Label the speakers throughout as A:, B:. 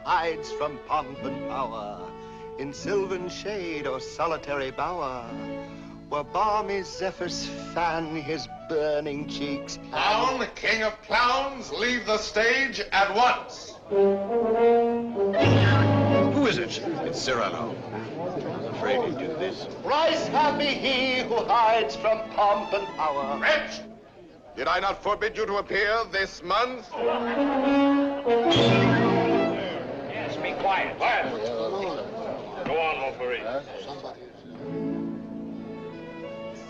A: hides from pomp and power, in sylvan shade or solitary bower, where balmy zephyrs fan his burning cheeks.
B: Clown, king of clowns, leave the stage at once.
C: Who is it?
D: It's Cyrano. I'm afraid he'd do this.
A: Thrice happy he who hides from pomp and power.
B: Wretch! Did I not forbid you to appear this month?
C: Yes, be quiet. Quiet. Go on, Montfleury.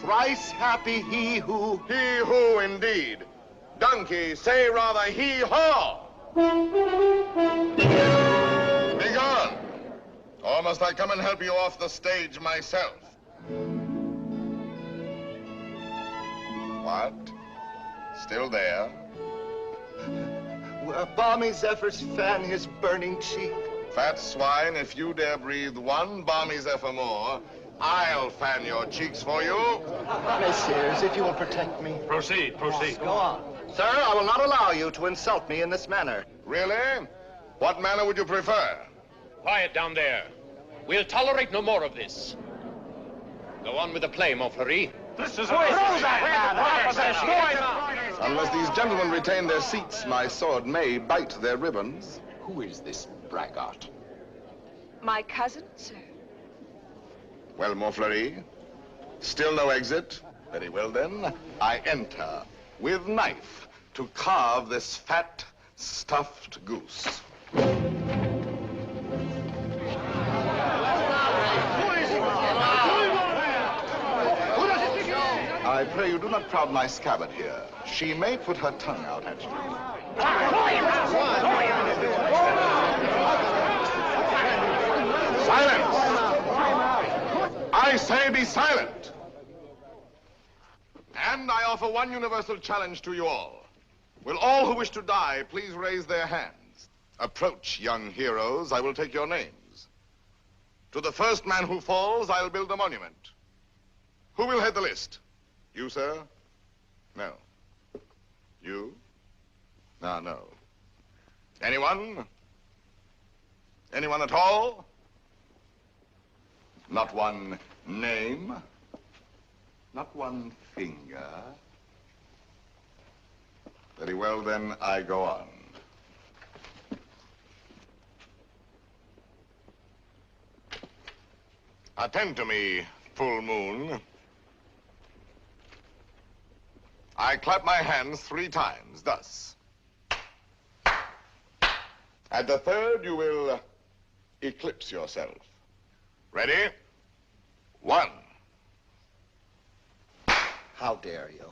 A: Thrice happy he who...
B: He who, indeed. Donkey, say rather he-haw. Be gone. Or must I come and help you off the stage myself? What? Still there?
A: Where balmy zephyrs fan his burning cheek.
B: Fat swine, if you dare breathe one balmy zephyr more, I'll fan your cheeks for you.
A: Messieurs, if you will protect me.
C: Proceed, proceed.
A: Go on. Sir, I will not allow you to insult me in this manner.
B: Really? What manner would you prefer?
C: Quiet down there. We'll tolerate no more of this. Go on with the play, Montfleury. This is
B: Unless these gentlemen retain their seats, my sword may bite their ribbons.
D: Who is this braggart?
E: My cousin, sir.
B: Well, Montfleury, still no exit? Very well, then. I enter with knife to carve this fat, stuffed goose. I pray you do not crowd my scabbard here. She may put her tongue out at you. Silence! I say be silent! And I offer one universal challenge to you all. Will all who wish to die please raise their hands? Approach, young heroes. I will take your names. To the first man who falls, I'll build a monument. Who will head the list? You, sir? No. You? No, no. Anyone? Anyone at all? Not one name? Not one finger? Very well, then, I go on. Attend to me, full moon. I clap my hands 3 times, thus. At the third, you will eclipse yourself. Ready? 1.
A: How dare you?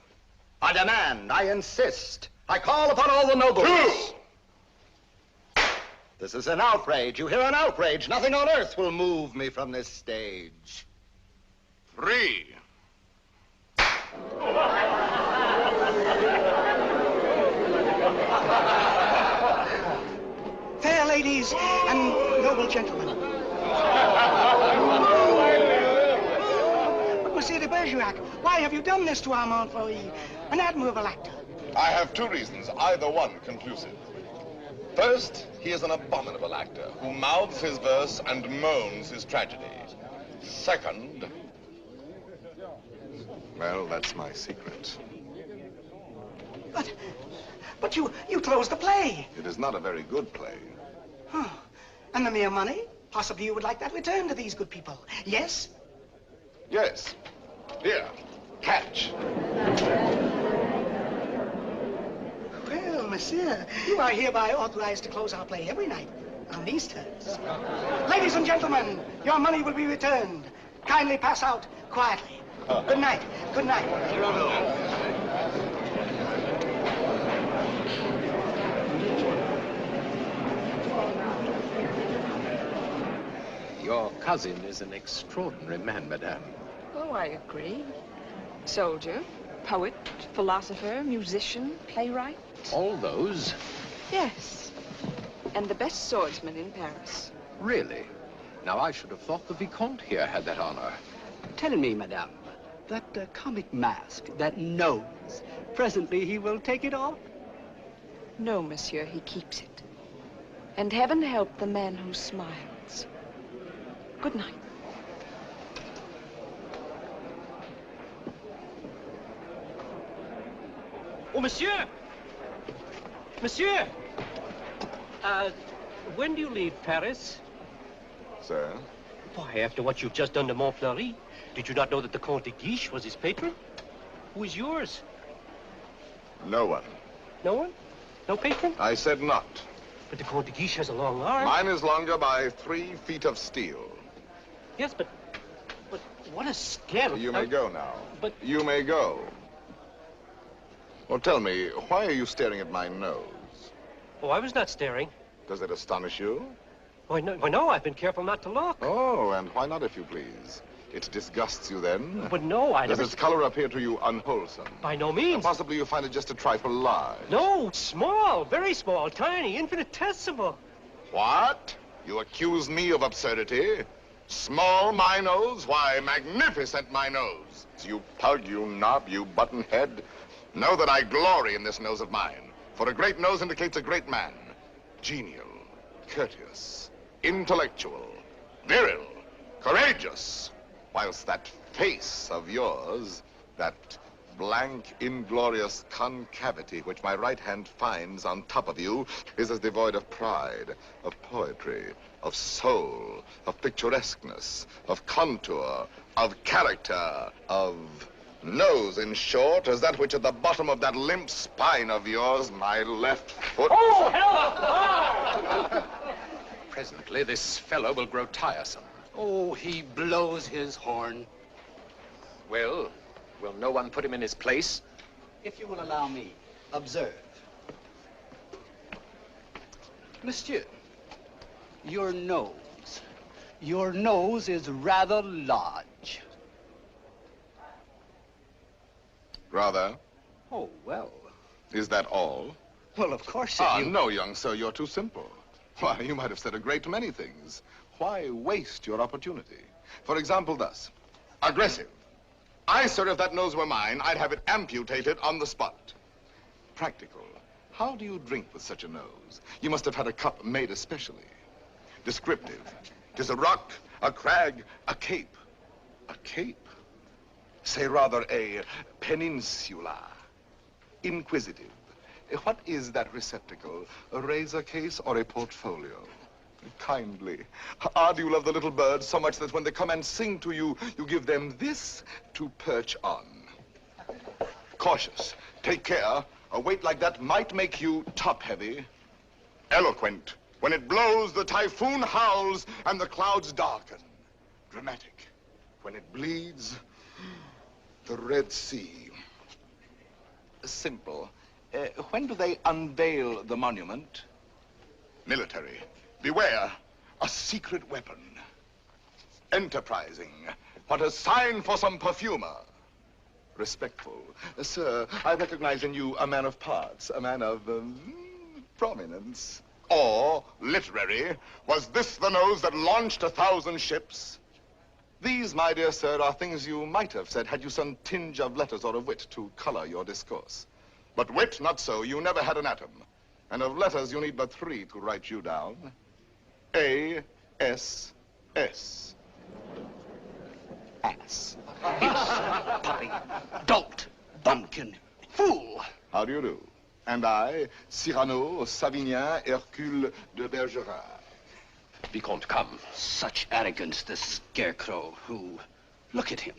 A: I demand, I insist. I call upon all the nobles.
B: 2.
A: This is an outrage. You hear, an outrage. Nothing on earth will move me from this stage.
B: 3.
F: Fair ladies and noble gentlemen. But Monsieur de Bergerac, why have you done this to our Montfleury, an admirable actor?
B: I have 2 reasons, either one conclusive. First, he is an abominable actor who mouths his verse and moans his tragedy. Second, well, that's my secret.
F: But you closed the play.
B: It is not a very good play.
F: Huh. And the mere money? Possibly you would like that returned to these good people. Yes?
B: Yes. Here, catch.
F: Well, monsieur, you are hereby authorized to close our play every night on these terms. Ladies and gentlemen, your money will be returned. Kindly pass out quietly. Good night. Good night.
D: Your cousin is an extraordinary man, madame.
E: Oh, I agree. Soldier, poet, philosopher, musician, playwright.
D: All those?
E: Yes. And the best swordsman in Paris.
D: Really? Now, I should have thought the Viscount here had that honor.
G: Tell me, madame, that comic mask, that nose, presently he will take it off?
E: No, monsieur, he keeps it. And heaven help the man who smiles. Good night.
H: Oh, monsieur! Monsieur! When do you leave Paris?
B: Sir?
H: Why, after what you've just done to Montfleury, did you not know that the Comte de Guiche was his patron? Who is yours?
B: No one.
H: No one? No patron?
B: I said not.
H: But the Comte de Guiche has a long arm.
B: Mine is longer by 3 feet of steel.
H: Yes, but what a scandal.
B: You may go now.
H: But...
B: You may go. Well, tell me, why are you staring at my nose?
H: Oh, I was not staring.
B: Does it astonish you?
H: Why, no, I've been careful not to look.
B: Oh, and why not, if you please? It disgusts you then?
H: But no, I never...
B: Does its color appear to you unwholesome?
H: By no means.
B: Possibly you find it just a trifle large.
H: No, small, very small, tiny, infinitesimal.
B: What? You accuse me of absurdity? Small, my nose? Why, magnificent, my nose. You pug, you knob, you button head. Know that I glory in this nose of mine. For a great nose indicates a great man. Genial, courteous, intellectual, virile, courageous. Whilst that face of yours, that blank, inglorious concavity which my right hand finds on top of you, is as devoid of pride, of poetry, of soul, of picturesqueness, of contour, of character, of nose, in short, as that which at the bottom of that limp spine of yours, my left foot...
H: Oh, hell!
D: Presently, this fellow will grow tiresome.
G: Oh, he blows his horn.
D: Well, will no one put him in his place?
G: If you will allow me, observe. Monsieur, your nose. Your nose is rather large.
B: Rather?
G: Oh, well.
B: Is that all?
G: Well, of course,
B: No, young sir, you're too simple. Why, you might have said a great many things. Why waste your opportunity? For example, thus. Aggressive. I, sir, if that nose were mine, I'd have it amputated on the spot. Practical. How do you drink with such a nose? You must have had a cup made especially. Descriptive. 'Tis a rock, a crag, a cape. A cape? Say rather a peninsula. Inquisitive. What is that receptacle? A razor case or a portfolio? Kindly. Ah, do you love the little birds so much that when they come and sing to you, you give them this to perch on? Cautious. Take care. A weight like that might make you top-heavy. Eloquent. When it blows, the typhoon howls and the clouds darken. Dramatic. When it bleeds, the Red Sea. Simple. When do they unveil the monument? Military. Beware, a secret weapon. Enterprising. What a sign for some perfumer. Respectful. Sir, I recognize in you a man of parts, a man of prominence. Or, literary, was this the nose that launched 1,000 ships? These, my dear sir, are things you might have said had you some tinge of letters or of wit to color your discourse. But wit, not so. You never had an atom. And of letters, you need but 3 to write you down. A-S-S. Ass.
G: Puppy, dolt, bumpkin, fool.
B: How do you do? And I, Cyrano, Savignan, Hercule de Bergerac.
D: Viscount, come.
G: Such arrogance, the scarecrow who... Look at him.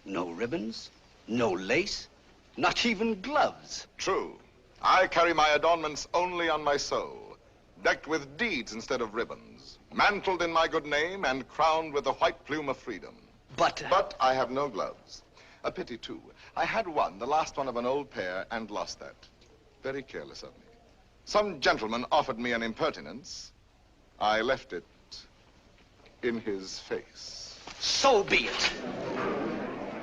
G: No ribbons, no lace, not even gloves.
B: True. I carry my adornments only on my soul, decked with deeds instead of ribbons, mantled in my good name and crowned with the white plume of freedom.
G: But
B: I have no gloves. A pity, too. I had one, the last one of an old pair, and lost that. Very careless of me. Some gentleman offered me an impertinence. I left it in his face.
G: So be it.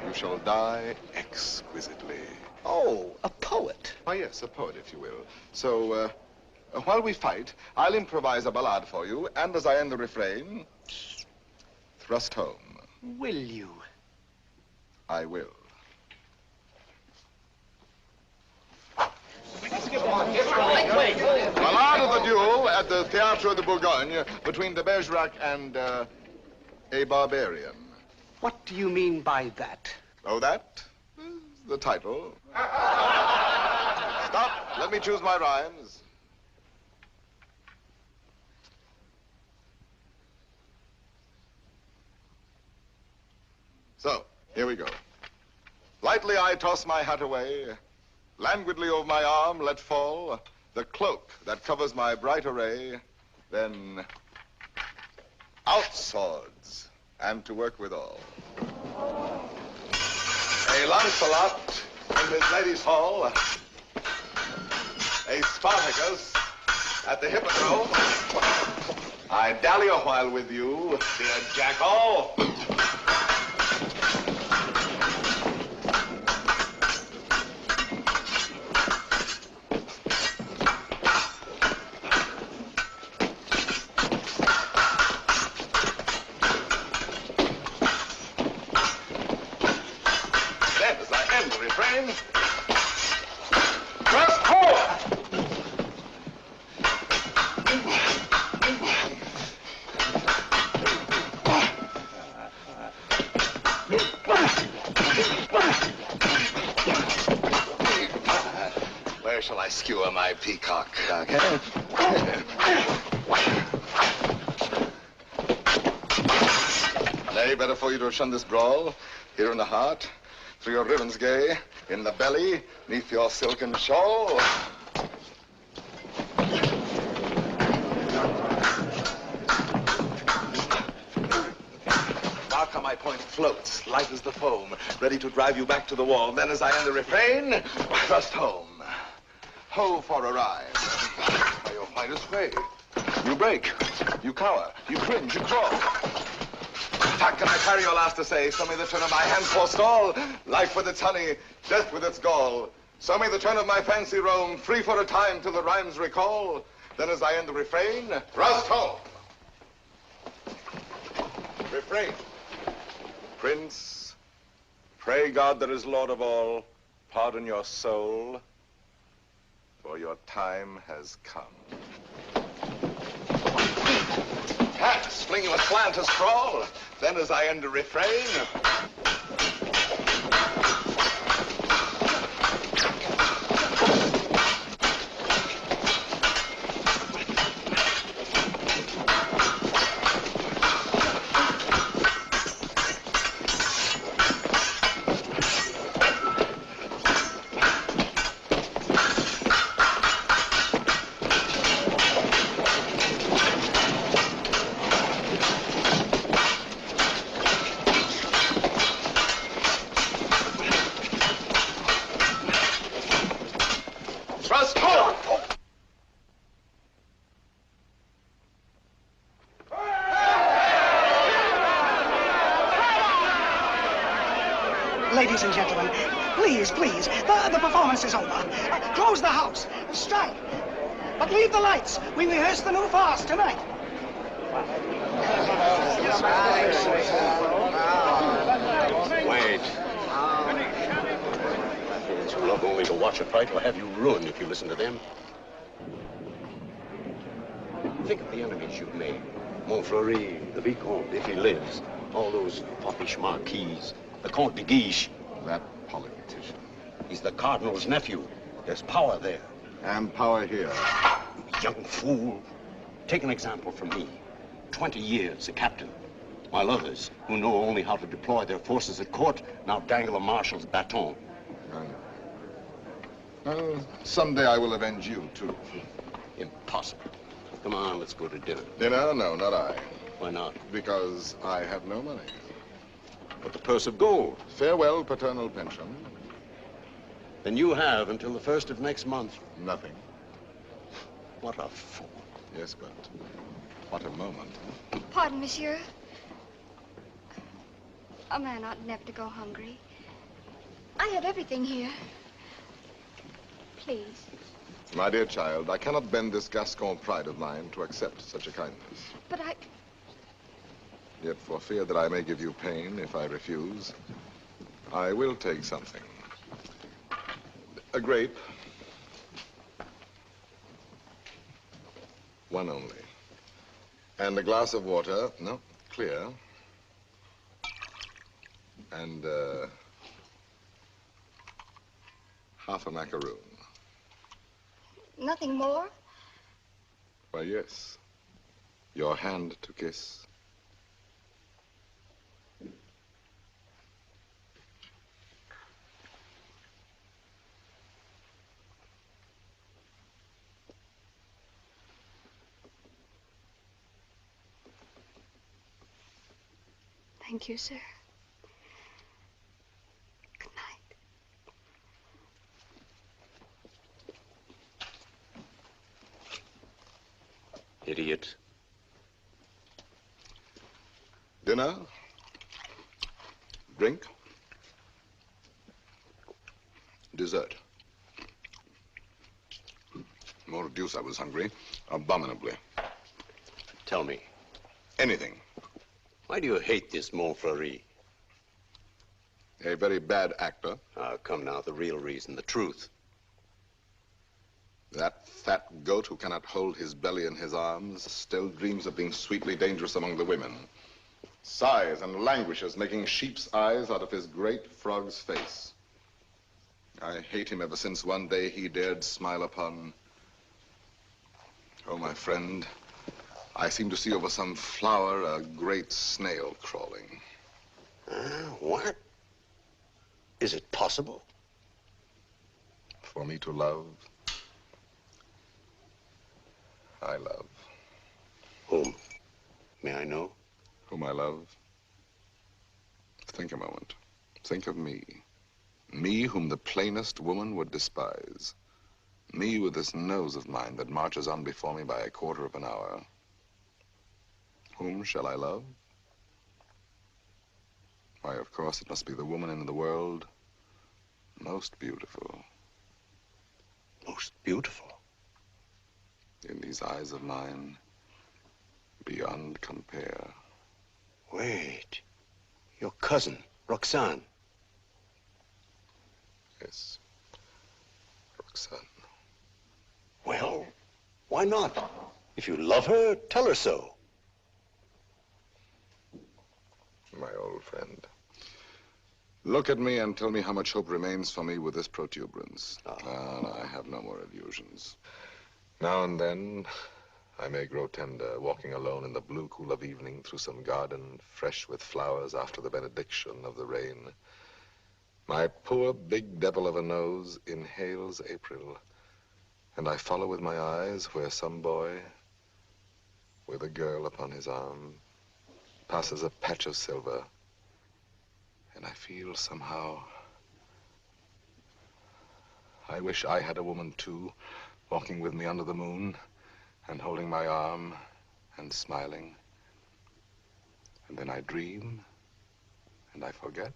B: You shall die exquisitely.
G: Oh, a poet.
B: Why, yes, a poet, if you will. So, while we fight, I'll improvise a ballade for you, and as I end the refrain, thrust home.
G: Will you?
B: I will.
H: Let's get
B: Well, out of the duel at the Théâtre de Bourgogne between de Bergerac and a barbarian.
G: What do you mean by that?
B: Oh, that is the title. Stop. Let me choose my rhymes. So, here we go. Lightly I toss my hat away, languidly over my arm let fall the cloak that covers my bright array, then out swords, and to work withal. A Lancelot in his lady's hall, a Spartacus at the Hippodrome. I dally a while with you, dear jackal. Skewer my peacock. Nay, better for you to have shunned this brawl. Here in the heart, through your ribbons gay, in the belly, neath your silken shawl. Mark how my point floats, light as the foam, ready to drive you back to the wall. Then as I end the refrain, thrust home. Ho for a ride. By your finest way. You break, you cower, you cringe, you crawl. How can I carry your last essay? So may the turn of my hand forestall. Life with its honey, death with its gall. So may the turn of my fancy roam, free for a time till the rhymes recall. Then as I end the refrain, thrust home. Refrain. Prince, pray God that is Lord of all, pardon your soul, for your time has come. Pass, fling you a slant to sprawl. Then as I end the refrain,
F: Ladies and gentlemen, please, please, the performance is over. Close the house, strike. But leave the lights. We rehearse the new farce tonight.
H: Wait. You love only to watch a fight will have you ruined if you listen to them. Think of the enemies you've made. Montfleury, the Viscount, if he lives. All those foppish marquises. The Comte de Guiche.
B: that politician.
H: He's the Cardinal's nephew. There's power there.
B: And power here.
H: Young fool. Take an example from me. 20 years a captain. While others, who know only how to deploy their forces at court, now dangle a marshal's baton.
B: Well, someday I will avenge you, too.
H: Impossible. Come on, let's go to dinner.
B: Dinner? No, not I.
H: Why not?
B: Because I have no money.
H: But the purse of gold.
B: Farewell, paternal pension.
H: Then you have until the 1st of next month.
B: Nothing.
H: What a fool.
B: Yes, but what a moment.
I: Pardon, monsieur. A man ought never to go hungry. I have everything here. Please.
B: My dear child, I cannot bend this Gascon pride of mine to accept such a kindness.
I: But I...
B: Yet for fear that I may give you pain if I refuse, I will take something. A grape, One only. And a glass of water. No, clear. And, half a macaroon.
I: Nothing more?
B: Why, yes. Your hand to kiss.
E: Thank you, sir. Good night.
H: Idiot.
B: Dinner? Drink? Dessert? More deuce, I was hungry. Abominably.
H: Tell me,
B: Anything.
H: why do you hate this Montfleury?
B: A very bad actor.
H: Come now, the real reason, the truth.
B: That fat goat who cannot hold his belly in his arms still dreams of being sweetly dangerous among the women. Sighs and languishes, making sheep's eyes out of his great frog's face. I hate him ever since one day he dared smile upon... Oh, my friend, I seem to see over some flower a great snail crawling.
H: What? Is it possible?
B: For me to love, I love.
H: Whom? May I know?
B: Whom I love? Think a moment. Think of me. Me whom the plainest woman would despise. Me with this nose of mine that marches on before me by a quarter of an hour. Whom shall I love? Why, of course, it must be the woman in the world most beautiful.
H: Most beautiful?
B: In these eyes of mine, beyond compare.
H: Wait. Your cousin, Roxane.
B: Yes, Roxane.
H: Well, why not? If you love her, tell her so.
B: My old friend. Look at me and tell me how much hope remains for me with this protuberance. No, I have no more illusions. Now and then, I may grow tender, walking alone in the blue cool of evening through some garden fresh with flowers after the benediction of the rain. My poor big devil of a nose inhales April, and I follow with my eyes where some boy, with a girl upon his arm, passes a patch of silver, and I feel somehow, I wish I had a woman too, walking with me under the moon, and holding my arm, and smiling. And then I dream, and I forget.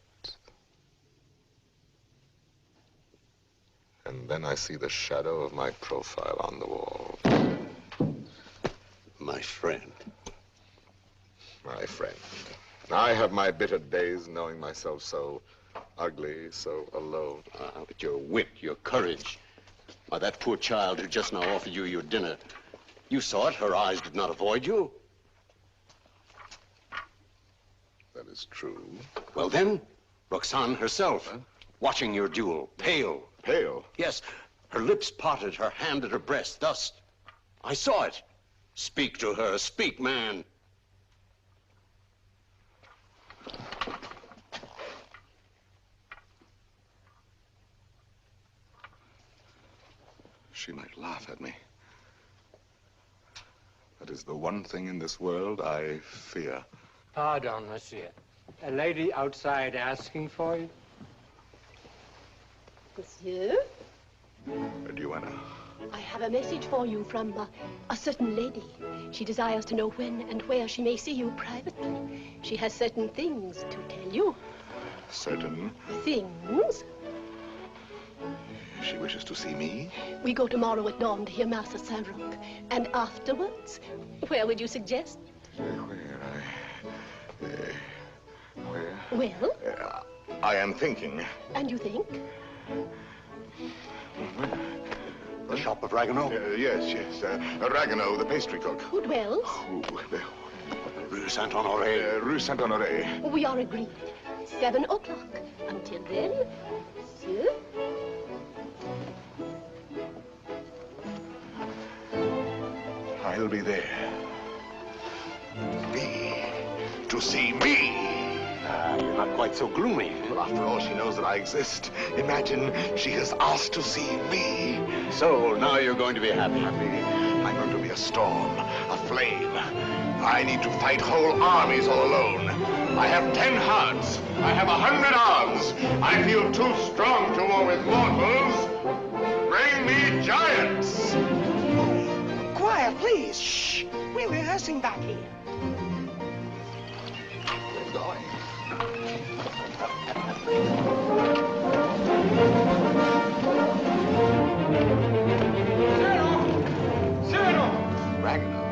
B: And then I see the shadow of my profile on the wall.
H: My friend.
B: My friend. I have my bitter days knowing myself so ugly, so alone.
H: But your wit, your courage. Why, that poor child who just now offered you your dinner. You saw it. Her eyes did not avoid you.
B: That is true.
H: Well, then, Roxane herself, watching your duel, pale.
B: Pale?
H: Yes, her lips parted, her hand at her breast, thus. I saw it. Speak to her. Speak, man.
B: She might laugh at me. That is the one thing in this world I fear.
J: Pardon, monsieur. A lady outside asking for you?
K: Monsieur?
B: A duenna.
K: I have a message for you from a certain lady. She desires to know when and where she may see you privately. She has certain things to tell you.
B: Certain
K: things?
B: She wishes to see me?
K: We go tomorrow at dawn to hear Mass at Saint-Roch. And afterwards, where would you suggest?
B: Where?
K: Well?
B: I am thinking.
K: And you think?
B: The
H: shop of Ragueneau?
B: Yes. Ragueneau, the pastry cook.
K: Who dwells?
B: Rue Saint-Honoré. Rue Saint-Honoré.
K: We are agreed. 7 o'clock. Until then, monsieur.
B: I'll be there. To see me.
H: You're not quite so gloomy.
B: Well, after all, she knows that I exist. Imagine she has asked to see me.
H: So, now you're going to be happy.
B: I'm going to be a storm, a flame. I need to fight whole armies all alone. I have 10 hearts. I have 100 arms. I feel too strong to war with mortals. Bring me giants.
F: Quiet, please. Shh. We're rehearsing back here.
B: We're going.
J: Cyrano!
B: Ragueneau.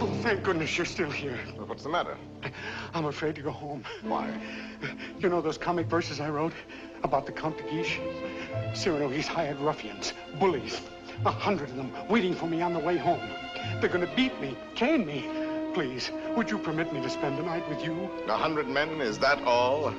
J: Oh, thank goodness you're still here.
B: Well, what's the matter?
J: I'm afraid to go home.
B: Why?
J: You know those comic verses I wrote about the Comte de Guiche? Cyrano, he's hired ruffians, bullies, 100 of them waiting for me on the way home. They're going to beat me, cane me. Please, would you permit me to spend the night with you?
B: 100 men, is that all?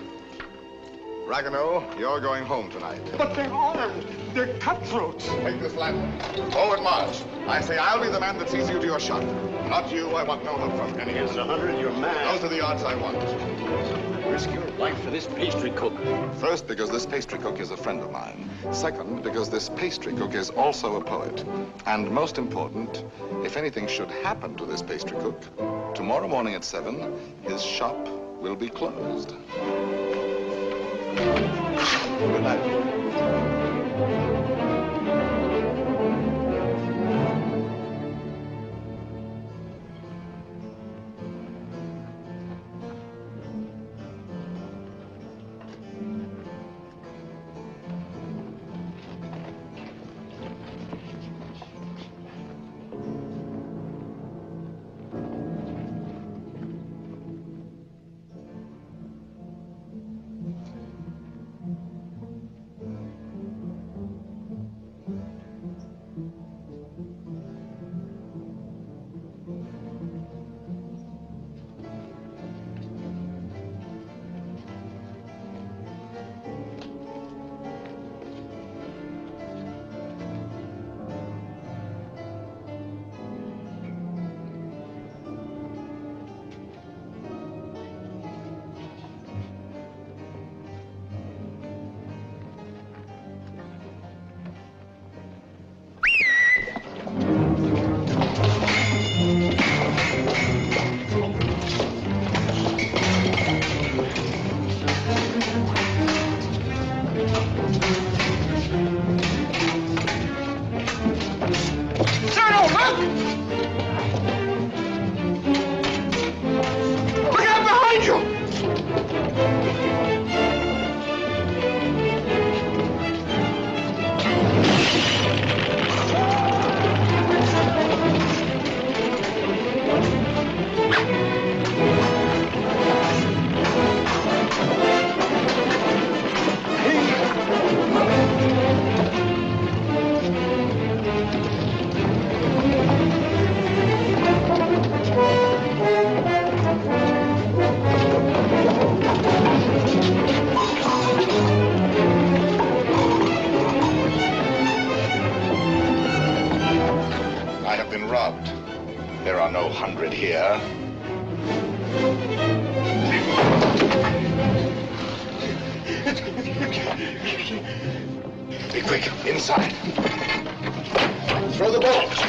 B: Ragueneau, you're going home tonight.
J: But they're armed. They're cutthroats.
B: Take this lantern. Forward march. I say I'll be the man that sees you to your shot. Not you. I want no help from any.
H: Here's 100. You're mad.
B: Those are the odds I want.
H: Risk your life for this pastry cook.
B: First, because this pastry cook is a friend of mine. Second, because this pastry cook is also a poet. And most important, if anything should happen to this pastry cook, tomorrow morning at 7, his shop will be closed. Good night. Be quick, inside. Throw the bolts.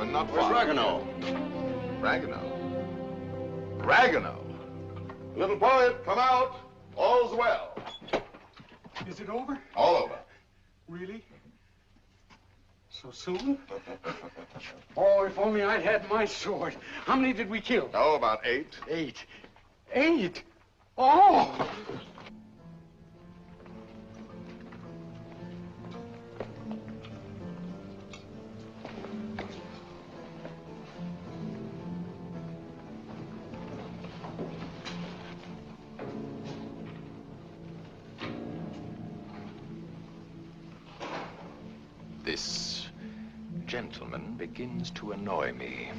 B: and not
H: Where's
B: far.
H: Ragueneau?
B: Ragueneau. Little poet, come out. All's well.
J: Is it over?
B: All over.
J: Really? So soon? Oh, if only I'd had my sword. How many did we kill?
B: Oh, about 8.
J: 8. 8? Oh!
C: This gentleman begins to annoy me.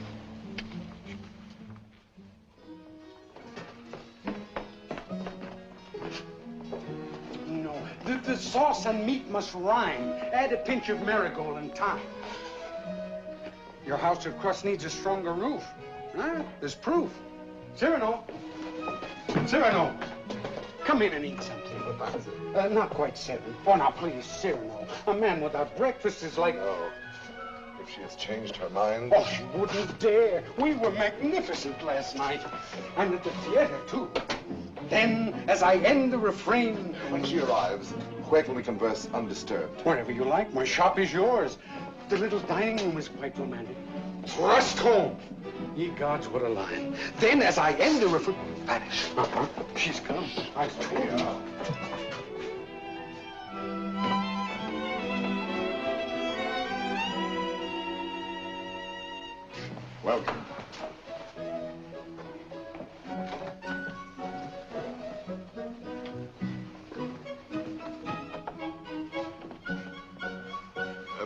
J: No, the sauce and meat must rhyme. Add a pinch of marigold and thyme. Your house of crust needs a stronger roof. Huh? There's proof. Cyrano! Cyrano! Come in and eat something. Not quite 7. Oh, now, please, Cyrano. A man without breakfast is like...
B: Oh, if she has changed her mind...
J: Oh, she wouldn't dare. We were magnificent last night. And at the theater, too. Then, as I end the refrain...
B: When she arrives, where can we converse undisturbed?
J: Wherever you like. My shop is yours. The little dining room is quite romantic. Thrust home! Ye gods, what a line. Then, as I end the refrain...
B: Vanish.
J: Uh-huh. She's come. I told you.
B: Welcome.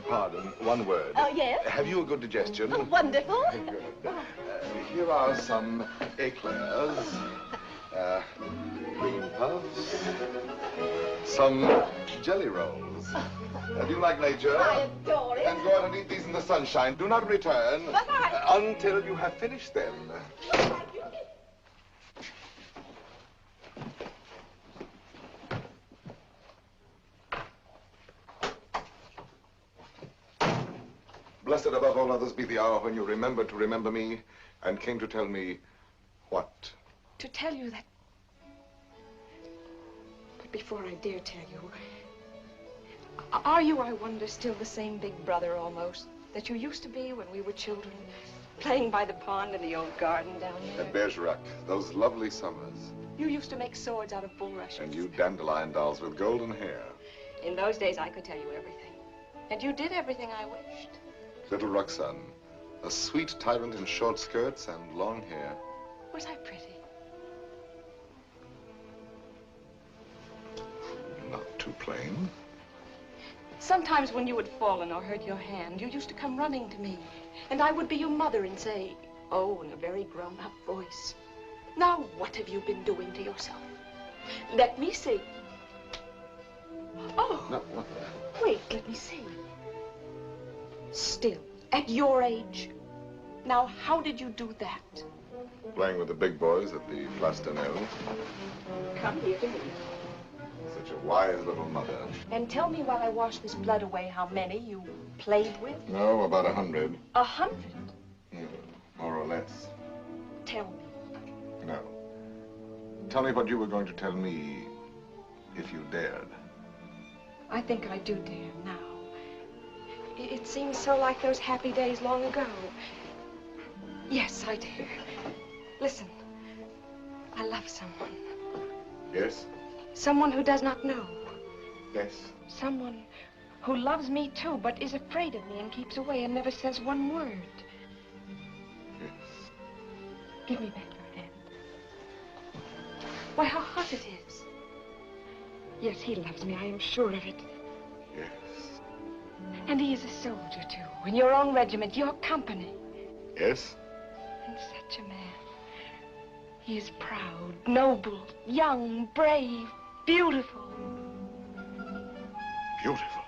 B: Pardon, one word.
K: Oh, yes?
B: Have you a good digestion?
K: Oh, wonderful.
B: Good. Here are some eclairs, cream puffs, some jelly rolls. Do you like nature?
K: I adore it.
B: And go out and eat these in the sunshine. Do not return until you have finished them. Blessed above all others be the hour when you remembered to remember me and came to tell me what?
E: To tell you that... But before I dare tell you, are you, I wonder, still the same big brother almost that you used to be when we were children, playing by the pond in the old garden down there?
B: At Bergerac, those lovely summers.
E: You used to make swords out of bulrushes.
B: And you dandelion dolls with golden hair.
E: In those days, I could tell you everything. And you did everything I wished.
B: Little Roxane, a sweet tyrant in short skirts and long hair.
E: Was I pretty?
B: Not too plain.
E: Sometimes when you had fallen or hurt your hand, you used to come running to me. And I would be your mother and say, oh, in a very grown-up voice, now what have you been doing to yourself? Let me see. Oh,
B: No, what?
E: wait, let me see. Still, at your age. Now, how did you do that?
B: Playing with the big boys at the Place de Neuvillette.
E: Come here to me.
B: Such a wise little mother.
E: And tell me while I wash this blood away how many you played with.
B: No, about 100.
E: 100?
B: More or less.
E: Tell me.
B: No. Tell me what you were going to tell me if you dared.
E: I think I do dare now. It seems so like those happy days long ago. Yes, I dare. Listen, I love someone.
B: Yes?
E: Someone who does not know.
B: Yes.
E: Someone who loves me too, but is afraid of me and keeps away and never says one word.
B: Yes.
E: Give me back your hand. Why, how hot it is. Yes, he loves me, I am sure of it.
B: Yes.
E: And he is a soldier, too, in your own regiment, your company.
B: Yes?
E: And such a man. He is proud, noble, young, brave, beautiful.
B: Beautiful.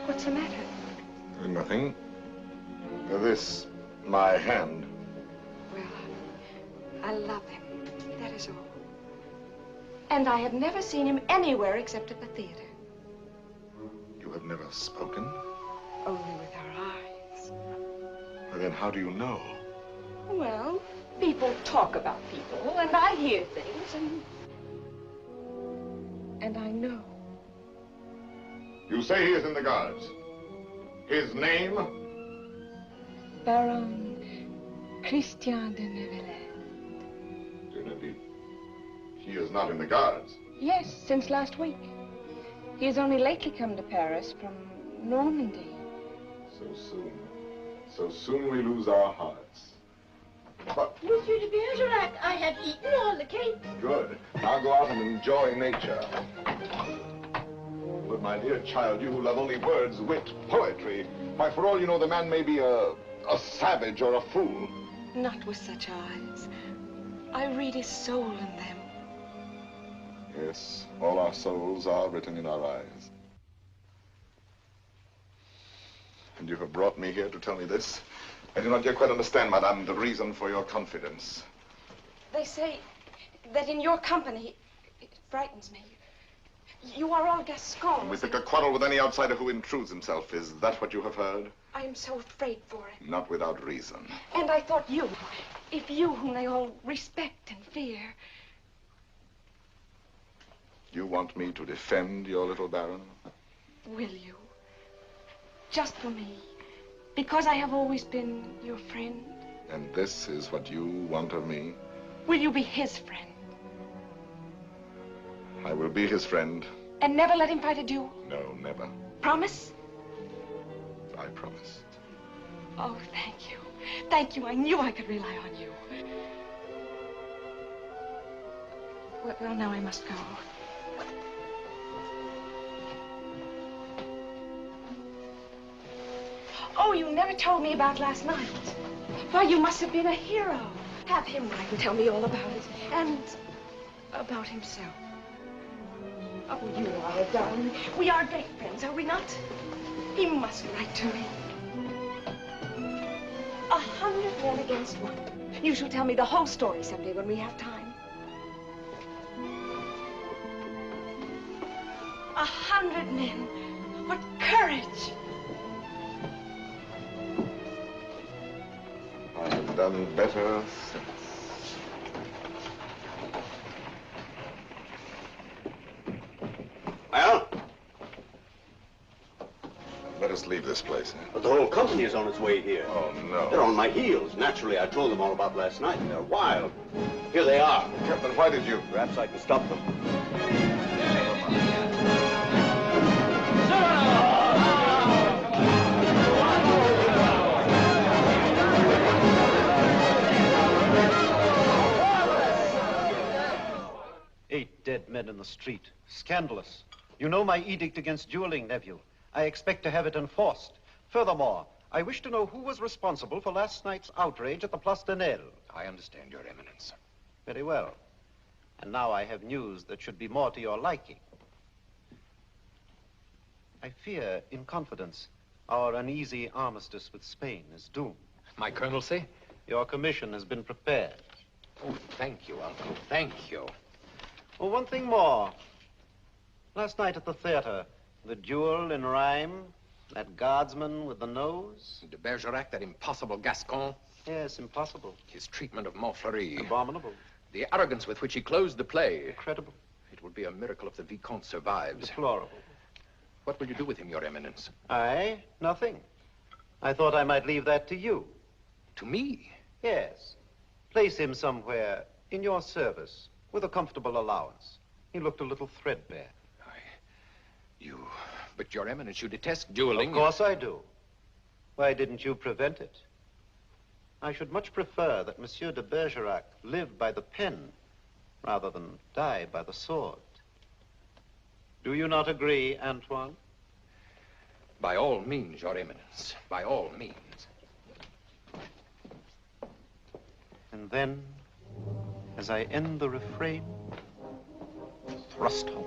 E: What's the matter?
B: Nothing. This, my hand.
E: Well, I love him. That is all. And I had never seen him anywhere except at the theater.
B: You have never spoken?
E: only with our eyes.
B: Well, then how do you know?
E: Well, people talk about people, and I hear things, and I know.
B: You say he is in the guards. His name?
E: Baron Christian de Neuvillette.
B: He is not in the guards.
E: Yes, since last week. He has only lately come to Paris from Normandy.
B: So soon. So soon we lose our hearts. But...
K: Monsieur de Bergerac, I have eaten all the cake.
B: Good. Now go out and enjoy nature. But my dear child, you who love only words, wit, poetry, why, for all you know, the man may be a savage or a fool.
E: Not with such eyes. I read his soul in them.
B: Yes, all our souls are written in our eyes. And you have brought me here to tell me this? I do not yet quite understand, madame, the reason for your confidence.
E: They say that in your company, it frightens me. You are all Gascons.
B: We pick a quarrel with any outsider who intrudes himself. Is that what you have heard?
E: I am so afraid for it.
B: Not without reason.
E: And I thought you, if you whom they all respect and fear.
B: You want me to defend your little baron?
E: Will you? Just for me. Because I have always been your friend.
B: And this is what you want of me?
E: Will you be his friend?
B: I will be his friend.
E: And never let him fight a duel?
B: No, never.
E: Promise?
B: I promise.
E: Oh, thank you. Thank you. I knew I could rely on you. Well, now I must go. Oh, you never told me about last night. Why, you must have been a hero. Have him write and tell me all about it. And about himself. Oh, you are a darling. We are great friends, are we not? He must write to me. 100 men against one. You shall tell me the whole story someday when we have time. 100 men. What courage!
B: I have done better since.
H: Well?
B: Let us leave this place, eh?
H: But the whole company is on its way here.
B: Oh, no.
H: They're on my heels. Naturally, I told them all about last night, and they're wild. Here they are.
B: Captain, why did you?
H: Perhaps I can stop them.
L: Dead men in the street. Scandalous. You know my edict against dueling, nephew. I expect to have it enforced. Furthermore, I wish to know who was responsible for last night's outrage at the Place de Nesle.
D: I understand, Your Eminence.
L: Very well. And now I have news that should be more to your liking. I fear, in confidence, our uneasy armistice with Spain is doomed.
D: My colonelcy?
L: Your commission has been prepared.
D: Oh, thank you, Uncle. Thank you.
L: Oh, one thing more. Last night at the theater, the duel in rhyme, that guardsman with the nose.
D: De Bergerac, that impossible Gascon.
L: Yes, impossible.
D: His treatment of Montfleury.
L: Abominable.
D: The arrogance with which he closed the play.
L: Incredible.
D: It would be a miracle if the Viscount survives.
L: Deplorable.
D: What will you do with him, Your Eminence?
L: I? Nothing. I thought I might leave that to you.
D: To me?
L: Yes. Place him somewhere in your service. With a comfortable allowance. He looked a little threadbare.
D: But Your Eminence, you detest dueling.
L: Of course I do. Why didn't you prevent it? I should much prefer that Monsieur de Bergerac live by the pen rather than die by the sword. Do you not agree, Antoine?
D: By all means, Your Eminence. By all means.
L: And then, as I end the refrain, thrust home.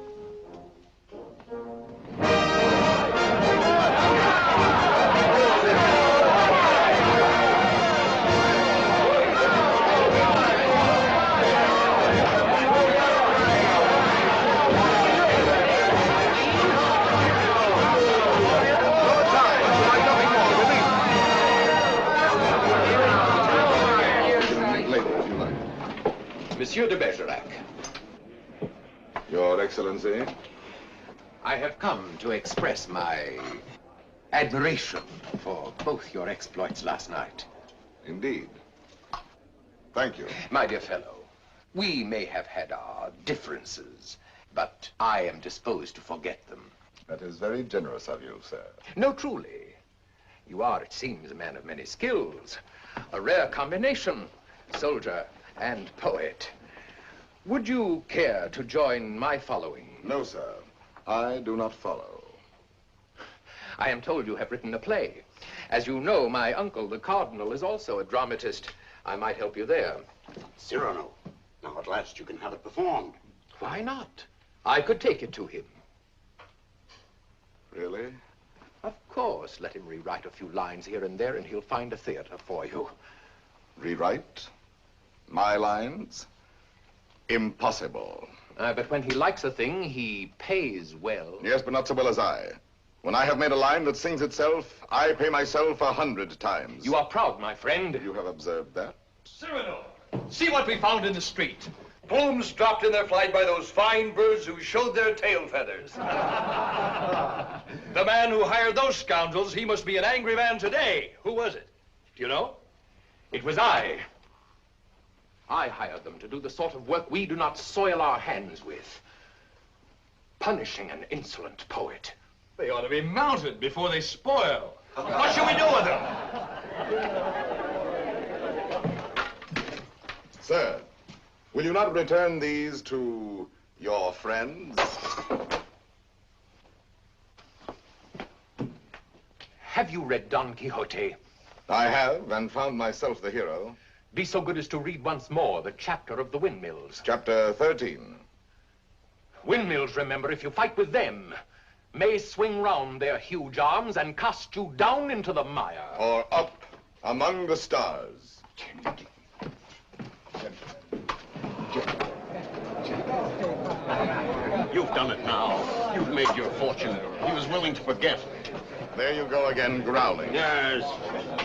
D: Monsieur de Bergerac.
B: Your Excellency.
D: I have come to express my admiration for both your exploits last night.
B: Indeed. Thank you.
D: My dear fellow, we may have had our differences, but I am disposed to forget them.
B: That is very generous of you, sir.
D: No, truly. You are, it seems, a man of many skills. A rare combination, soldier and poet. Would you care to join my following?
B: No, sir. I do not follow.
D: I am told you have written a play. As you know, my uncle, the Cardinal, is also a dramatist. I might help you there.
H: Cyrano, now at last you can have it performed.
D: Why not? I could take it to him.
B: Really?
D: Of course. Let him rewrite a few lines here and there, and he'll find a theater for you.
B: Rewrite? My lines? Impossible.
D: But when he likes a thing, he pays well.
B: Yes, but not so well as I. When I have made a line that sings itself, I pay myself 100 times.
D: You are proud, my friend.
B: You have observed that?
M: Cyrano, see what we found in the street. Plumes dropped in their flight by those fine birds who showed their tail feathers. The man who hired those scoundrels, he must be an angry man today. Who was it? Do you know?
D: It was I. I hired them to do the sort of work we do not soil our hands with. Punishing an insolent poet.
M: They ought to be mounted before they spoil. What shall we do with them?
B: Sir, will you not return these to your friends?
D: Have you read Don Quixote?
B: I have, and found myself the hero.
D: Be so good as to read once more the chapter of the windmills.
B: Chapter 13.
D: Windmills, remember, if you fight with them, may swing round their huge arms and cast you down into the mire.
B: Or up among the stars.
H: You've done it now. You've made your fortune. He was willing to forget.
B: There you go again, growling.
H: Yes,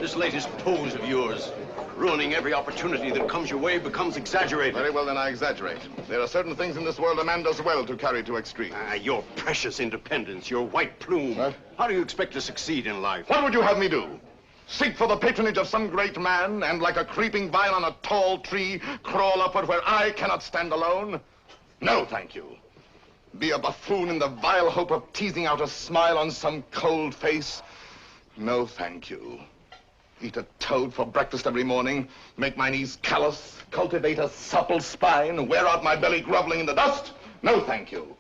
H: this latest pose of yours, ruining every opportunity that comes your way, becomes exaggerated.
B: Very well, then I exaggerate. There are certain things in this world a man does well to carry to extremes.
H: Your precious independence, your white plume.
B: What?
H: How do you expect to succeed in life?
B: What would you have me do? Seek for the patronage of some great man and, like a creeping vine on a tall tree, crawl upward where I cannot stand alone? No, thank you. Be a buffoon in the vile hope of teasing out a smile on some cold face? No, thank you. Eat a toad for breakfast every morning, make my knees callous, cultivate a supple spine, wear out my belly groveling in the dust? No, thank you.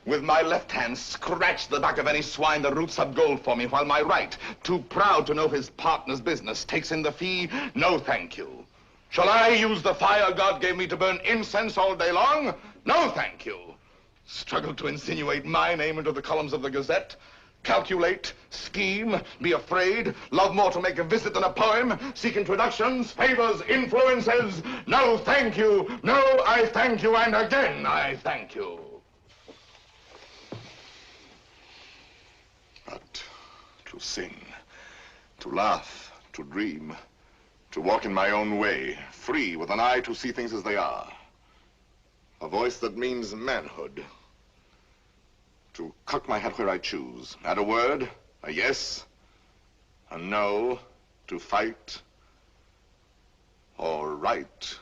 B: With my left hand, scratch the back of any swine that roots up gold for me, while my right, too proud to know his partner's business, takes in the fee? No, thank you. Shall I use the fire God gave me to burn incense all day long? No, thank you. Struggle to insinuate my name into the columns of the Gazette? Calculate, scheme, be afraid, love more to make a visit than a poem, seek introductions, favors, influences? No, thank you. No, I thank you, and again I thank you. But to sing, to laugh, to dream, to walk in my own way, free, with an eye to see things as they are. A voice that means manhood. To cock my hat where I choose. Add a word, a yes, a no, to fight or write,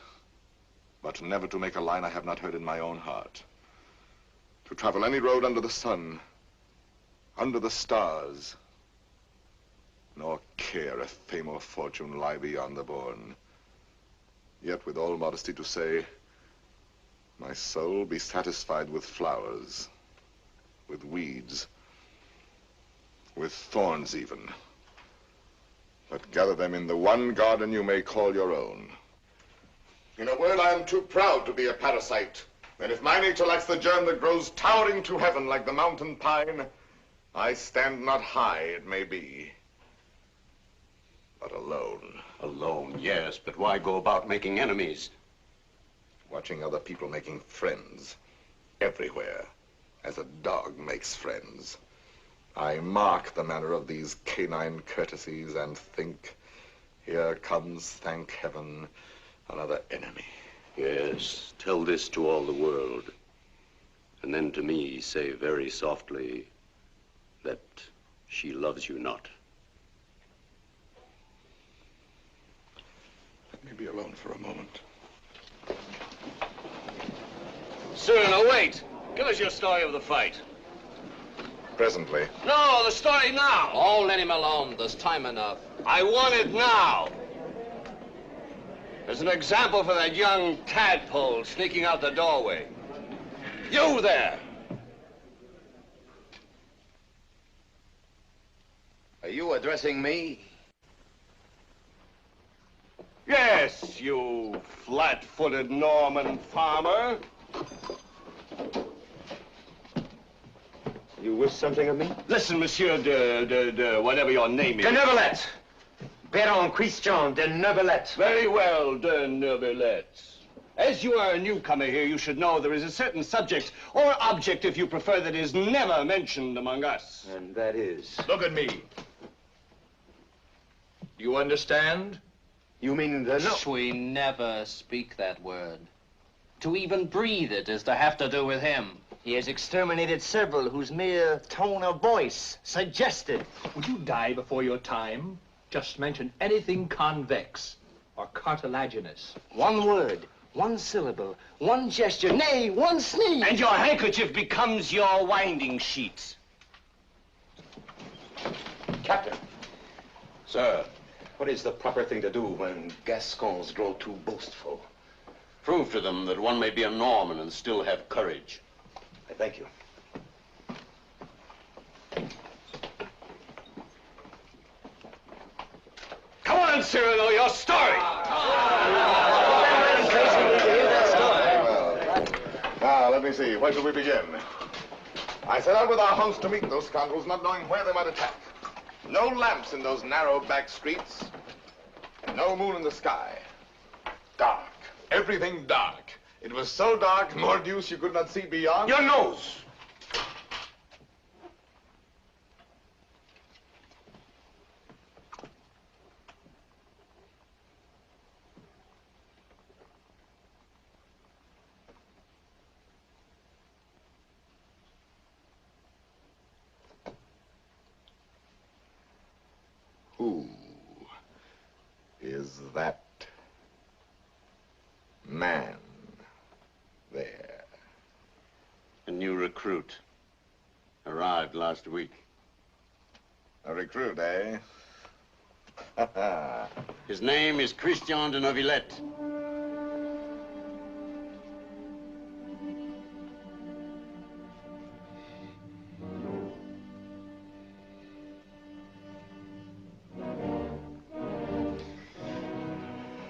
B: but never to make a line I have not heard in my own heart. To travel any road under the sun, under the stars, nor care if fame or fortune lie beyond the bourne. Yet with all modesty to say, my soul be satisfied with flowers, with weeds, with thorns even, but gather them in the one garden you may call your own. In a word, I am too proud to be a parasite, and if my nature lacks the germ that grows towering to heaven like the mountain pine, I stand not high, it may be, but alone.
H: Alone, yes, but why go about making enemies?
B: Watching other people making friends, everywhere, as a dog makes friends. I mark the manner of these canine courtesies and think, here comes, thank heaven, another enemy.
H: Yes, tell this to all the world. And then to me say very softly that she loves you not.
B: Let me be alone for a moment.
M: Cyrano, wait. Give us your story of the fight.
B: Presently.
M: No, the story now.
D: Oh, let him alone. There's time enough.
M: I want it now. As an example for that young tadpole sneaking out the doorway. You there.
N: Are you addressing me?
M: Yes, you flat-footed Norman farmer.
N: You wish something of me?
M: Listen, Monsieur de whatever your name is.
N: De Neuvillette. Baron Christian de Neuvillette.
M: Very well, de Neuvillette. As you are a newcomer here, you should know there is a certain subject, or object, if you prefer, that is never mentioned among us.
N: And that is?
M: Look at me. Do you understand?
N: You mean the no?
D: We never speak that word. To even breathe it is to have to do with him.
N: He has exterminated several whose mere tone of voice suggested.
M: Would you die before your time? Just mention anything convex or cartilaginous.
N: One word, one syllable, one gesture, nay, one sneeze.
M: And your handkerchief becomes your winding sheet.
N: Captain.
H: Sir.
N: What is the proper thing to do when Gascons grow too boastful?
H: Prove to them that one may be a Norman and still have courage.
N: I thank you.
M: Come on, Cyrano, your story.
B: Now, let me see. Where shall we begin? I set out with our host to meet those scoundrels, not knowing where they might attack. No lamps in those narrow back streets, and no moon in the sky. Dark. Everything dark. It was so dark, mordius, you could not see beyond.
N: Your nose!
B: Who is that man there?
H: A new recruit. Arrived last week.
B: A recruit, eh?
H: His name is Christian de Neuvillette.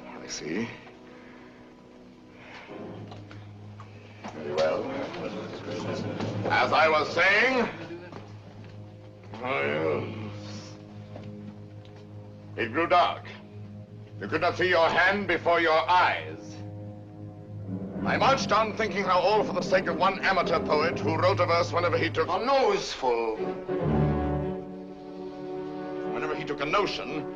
B: I see. Very well. As I was saying, it grew dark. You could not see your hand before your eyes. I marched on thinking how all for the sake of one amateur poet who wrote a verse whenever he took a noseful. Whenever he took a notion,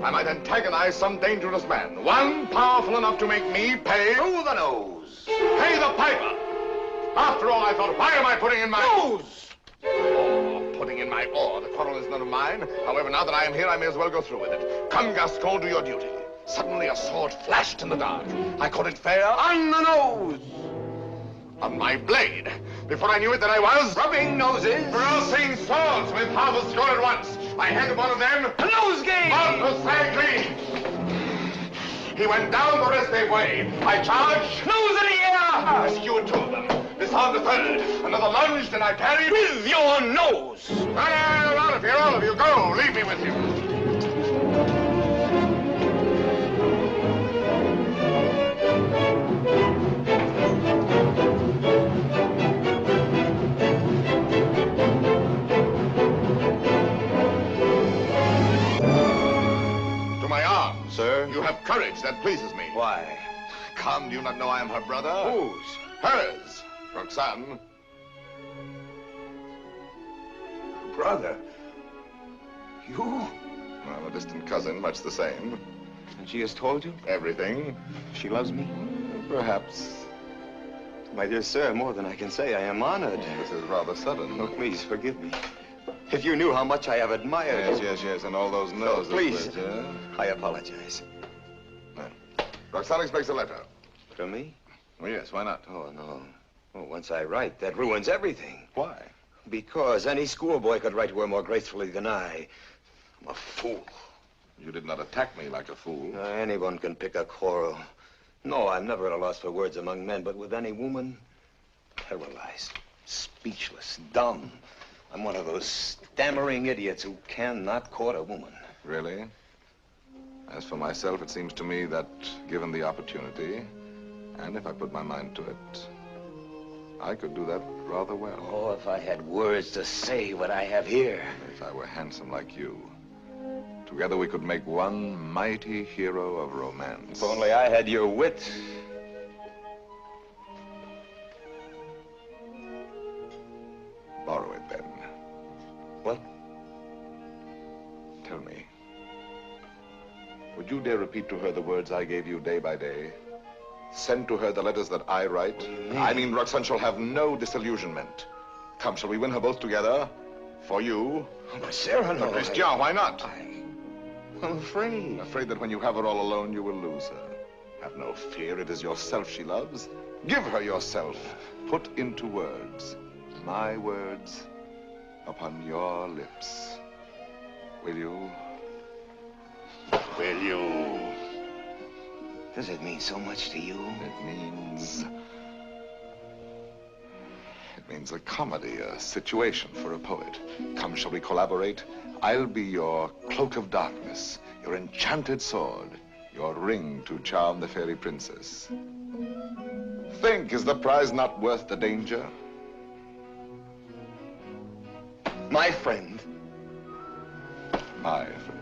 B: I might antagonize some dangerous man. One powerful enough to make me pay through the nose. Pay the piper. After all, I thought, why am I putting in my nose? Oh, putting in my oar. The quarrel is none of mine. However, now that I am here, I may as well go through with it. Come, Gascon, do your duty. Suddenly a sword flashed in the dark. I caught it fair on the nose. On my blade. Before I knew it, there I was rubbing noses, crossing swords with half a score at once. I handed one of them a nosegay. Montfleury. He went down the restive way. I charged, nose in the air. Rescued two of them. Disarmed the third. Another lunged, and I parried with your nose. Well, all of you, go. Leave me with you. Sir? You have courage. That pleases me.
N: Why?
B: Come, do you not know I am her brother?
N: Whose?
B: Hers. Roxane.
N: Brother? You?
B: Well, a distant cousin, much the same.
N: And she has told you?
B: Everything.
N: She loves me?
O: Perhaps. My dear sir, more than I can say, I am honored.
B: This is rather sudden.
O: Oh, please, forgive me. If you knew how much I have admired...
B: Yes, and all those noses.
O: Please, I apologize.
B: Roxane expects a letter.
O: From me?
B: Oh, yes, why not?
O: Oh, no. Oh, once I write, that ruins everything.
B: Why?
O: Because any schoolboy could write to her more gracefully than I. I'm a fool.
B: You did not attack me like a fool.
O: Anyone can pick a quarrel. No, I'm never at a loss for words among men, but with any woman, paralyzed, speechless, dumb. I'm one of those stammering idiots who cannot court a woman.
B: Really? As for myself, it seems to me that, given the opportunity, and if I put my mind to it, I could do that rather well.
O: Oh, if I had words to say what I have here.
B: If I were handsome like you, together we could make one mighty hero of romance.
O: If only I had your wit.
B: Borrow it, then.
O: What?
B: Tell me. Would you dare repeat to her the words I gave you day by day? Send to her the letters that I write? I mean, Roxane shall have no disillusionment. Come, shall we win her both together? For you?
O: Oh, but Cyrano...
B: But Christian, why not?
O: I'm afraid.
B: Afraid that when you have her all alone, you will lose her. Have no fear, it is yourself she loves. Give her yourself. Put into words, my words, upon your lips. Will you? Will you?
O: Does it mean so much to you?
B: It means a comedy, a situation for a poet. Come, shall we collaborate? I'll be your cloak of darkness, your enchanted sword, your ring to charm the fairy princess. Think, is the prize not worth the danger?
O: My friend.
B: My friend.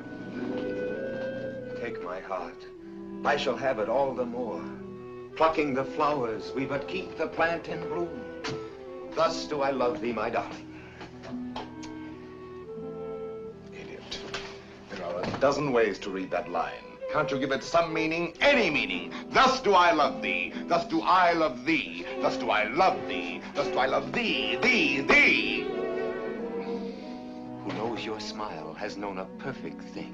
O: Take my heart. I shall have it all the more. Plucking the flowers, we but keep the plant in bloom. Thus do I love thee, my darling.
B: Idiot. There are a dozen ways to read that line. Can't you give it some meaning? Any meaning. Thus do I love thee. Thus do I love thee. Thus do I love thee. Thus do I love thee, thee.
O: Who knows your smile has known a perfect thing.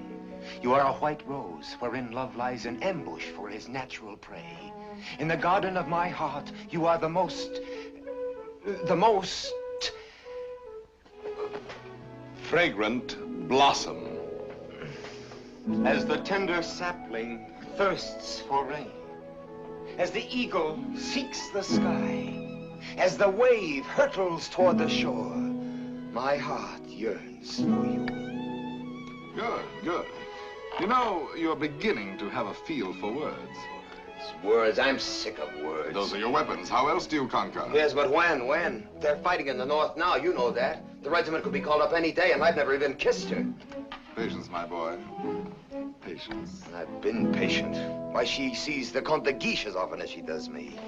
O: You are a white rose wherein love lies in ambush for his natural prey. In the garden of my heart, you are the most
B: fragrant blossom.
O: As the tender sapling thirsts for rain, as the eagle seeks the sky, as the wave hurtles toward the shore, my heart yearns for you.
B: Good. You know, you're beginning to have a feel for words.
O: Words, I'm sick of words.
B: Those are your weapons. How else do you conquer?
O: Yes, but when? They're fighting in the north now, you know that. The regiment could be called up any day, and I've never even kissed her.
B: Patience, my boy. Patience.
O: I've been patient. Why, she sees the Comte de Guiche as often as she does me.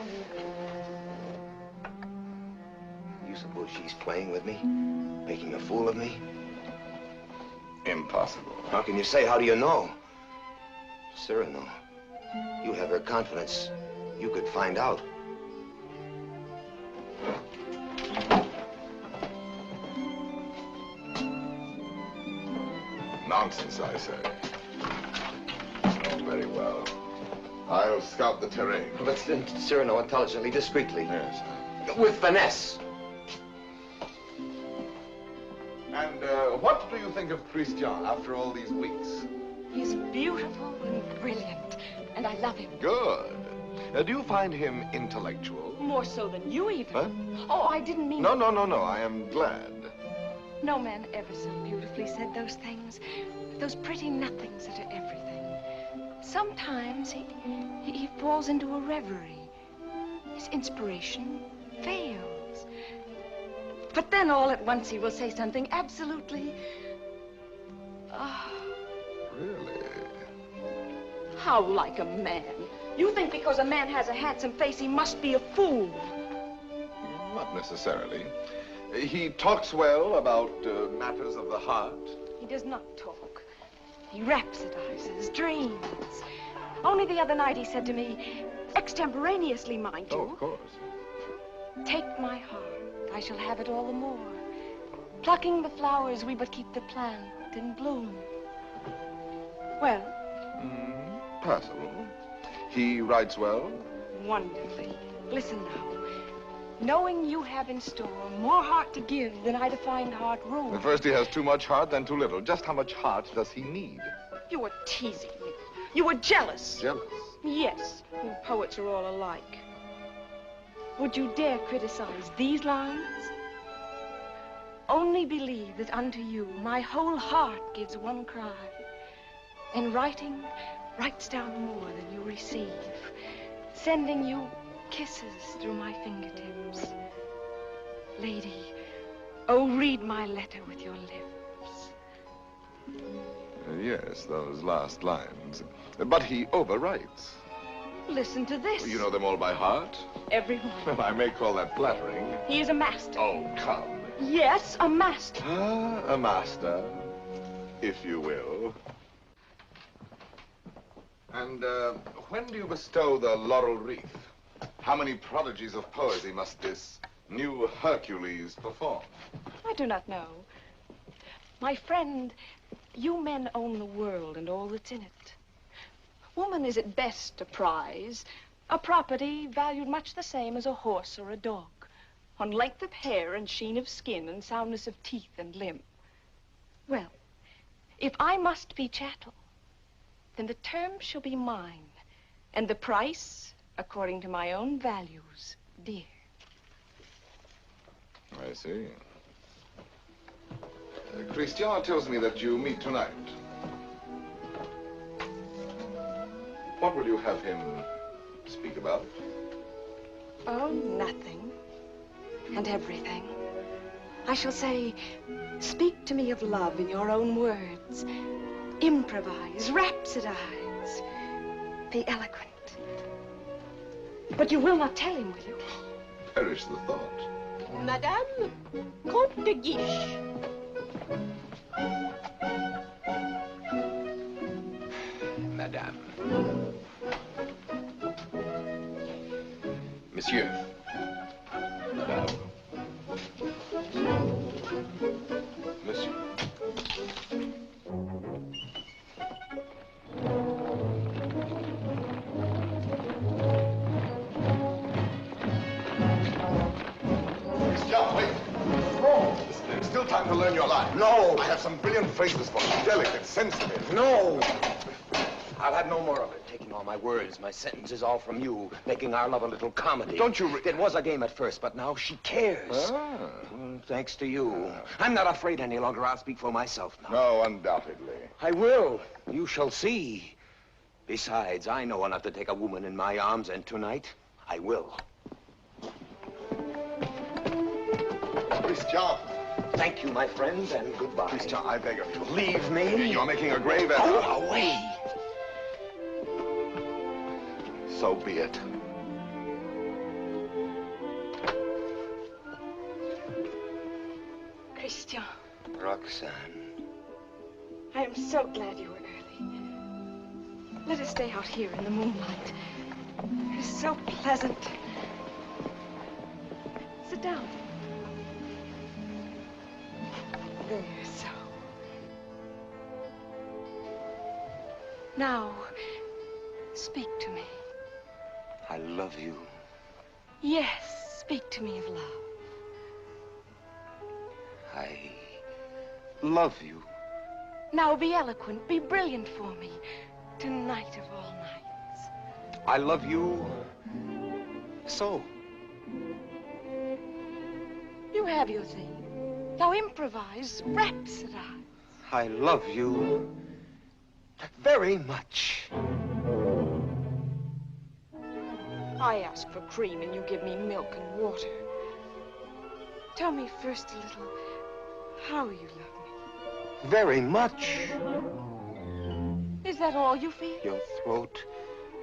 O: You suppose she's playing with me? Making a fool of me?
B: Impossible.
O: How can you say? How do you know? Cyrano, you have her confidence. You could find out.
B: Nonsense, I say. Oh, very well. I'll scout the terrain.
O: But Cyrano, intelligently, discreetly.
B: Yes.
O: With finesse.
B: And what do you think of Christian after all these weeks?
E: He's beautiful and brilliant, and I love him.
B: Good. Do you find him intellectual?
E: More so than you even.
B: Huh?
E: Oh, I didn't mean...
B: No. I am glad.
E: No man ever so beautifully said those things. Those pretty nothings that are everything. Sometimes he falls into a reverie. His inspiration fails. But then all at once he will say something absolutely...
B: Really?
E: How like a man. You think because a man has a handsome face, he must be a fool.
B: Not necessarily. He talks well about matters of the heart.
E: He does not talk. He rhapsodizes, dreams. Only the other night he said to me, Extemporaneously, mind you.
B: Oh, of course.
E: Take my heart, I shall have it all the more. Plucking the flowers, we but keep the plant in bloom. Well?
B: Passable. He writes well?
E: Wonderfully. Listen now. Knowing you have in store more heart to give than I to find heart room.
B: First he has too much heart, then too little. Just how much heart does he need?
E: You were teasing me. You were jealous.
B: Jealous?
E: Yes. You poets are all alike. Would you dare criticize these lines? Only believe that unto you my whole heart gives one cry. And writing, writes down more than you receive, sending you kisses through my fingertips. Lady, oh, read my letter with your lips.
B: Yes, those last lines. But he overwrites.
E: Listen to this.
B: You know them all by heart?
E: Every one.
B: Well, I may call that flattering.
E: He is a master.
B: Oh, come.
E: Yes, a master.
B: A master, if you will. And when do you bestow the laurel wreath? How many prodigies of poesy must this new Hercules perform?
E: I do not know. My friend, you men own the world and all that's in it. Woman is at best a prize, a property valued much the same as a horse or a dog, on length of hair and sheen of skin and soundness of teeth and limb. Well, if I must be chattel, then the term shall be mine, and the price, according to my own values, dear.
B: I see. Christian tells me that you meet tonight. What will you have him speak about?
E: Oh, nothing. And everything. I shall say, speak to me of love in your own words. Improvise, rhapsodize, be eloquent. But you will not tell him, will you?
B: Perish the thought.
K: Madame, Comte de Guiche.
D: Madame. Monsieur.
B: Madame. Monsieur. There's still time to learn your line.
H: No.
B: I have some brilliant phrases for you. Delicate, sensitive.
H: No.
D: I'll have no more of it. Taking all my words, my sentences, all from you, making our love a little comedy.
B: Don't you...
D: It was a game at first, but now she cares. Thanks to you. I'm not afraid any longer. I'll speak for myself now.
B: No, undoubtedly.
D: I will. You shall see. Besides, I know enough to take a woman in my arms, and tonight, I will.
B: Christian.
D: Thank you, my friend, and goodbye.
B: Christian, I beg of you.
D: Leave me.
B: You're making a grave error.
D: Go away.
B: So be it.
E: Christian.
D: Roxane.
E: I am so glad you were early. Let us stay out here in the moonlight. It is so pleasant. Sit down. There, so. Now, speak to me.
D: I love you.
E: Yes, speak to me of love.
D: I love you.
E: Now be eloquent, be brilliant for me. Tonight of all nights.
D: I love you so.
E: You have your thing. Now improvise, rhapsodize.
D: I love you very much.
E: I ask for cream and you give me milk and water. Tell me first a little how you love me.
D: Very much.
E: Is that all you feel?
D: Your throat.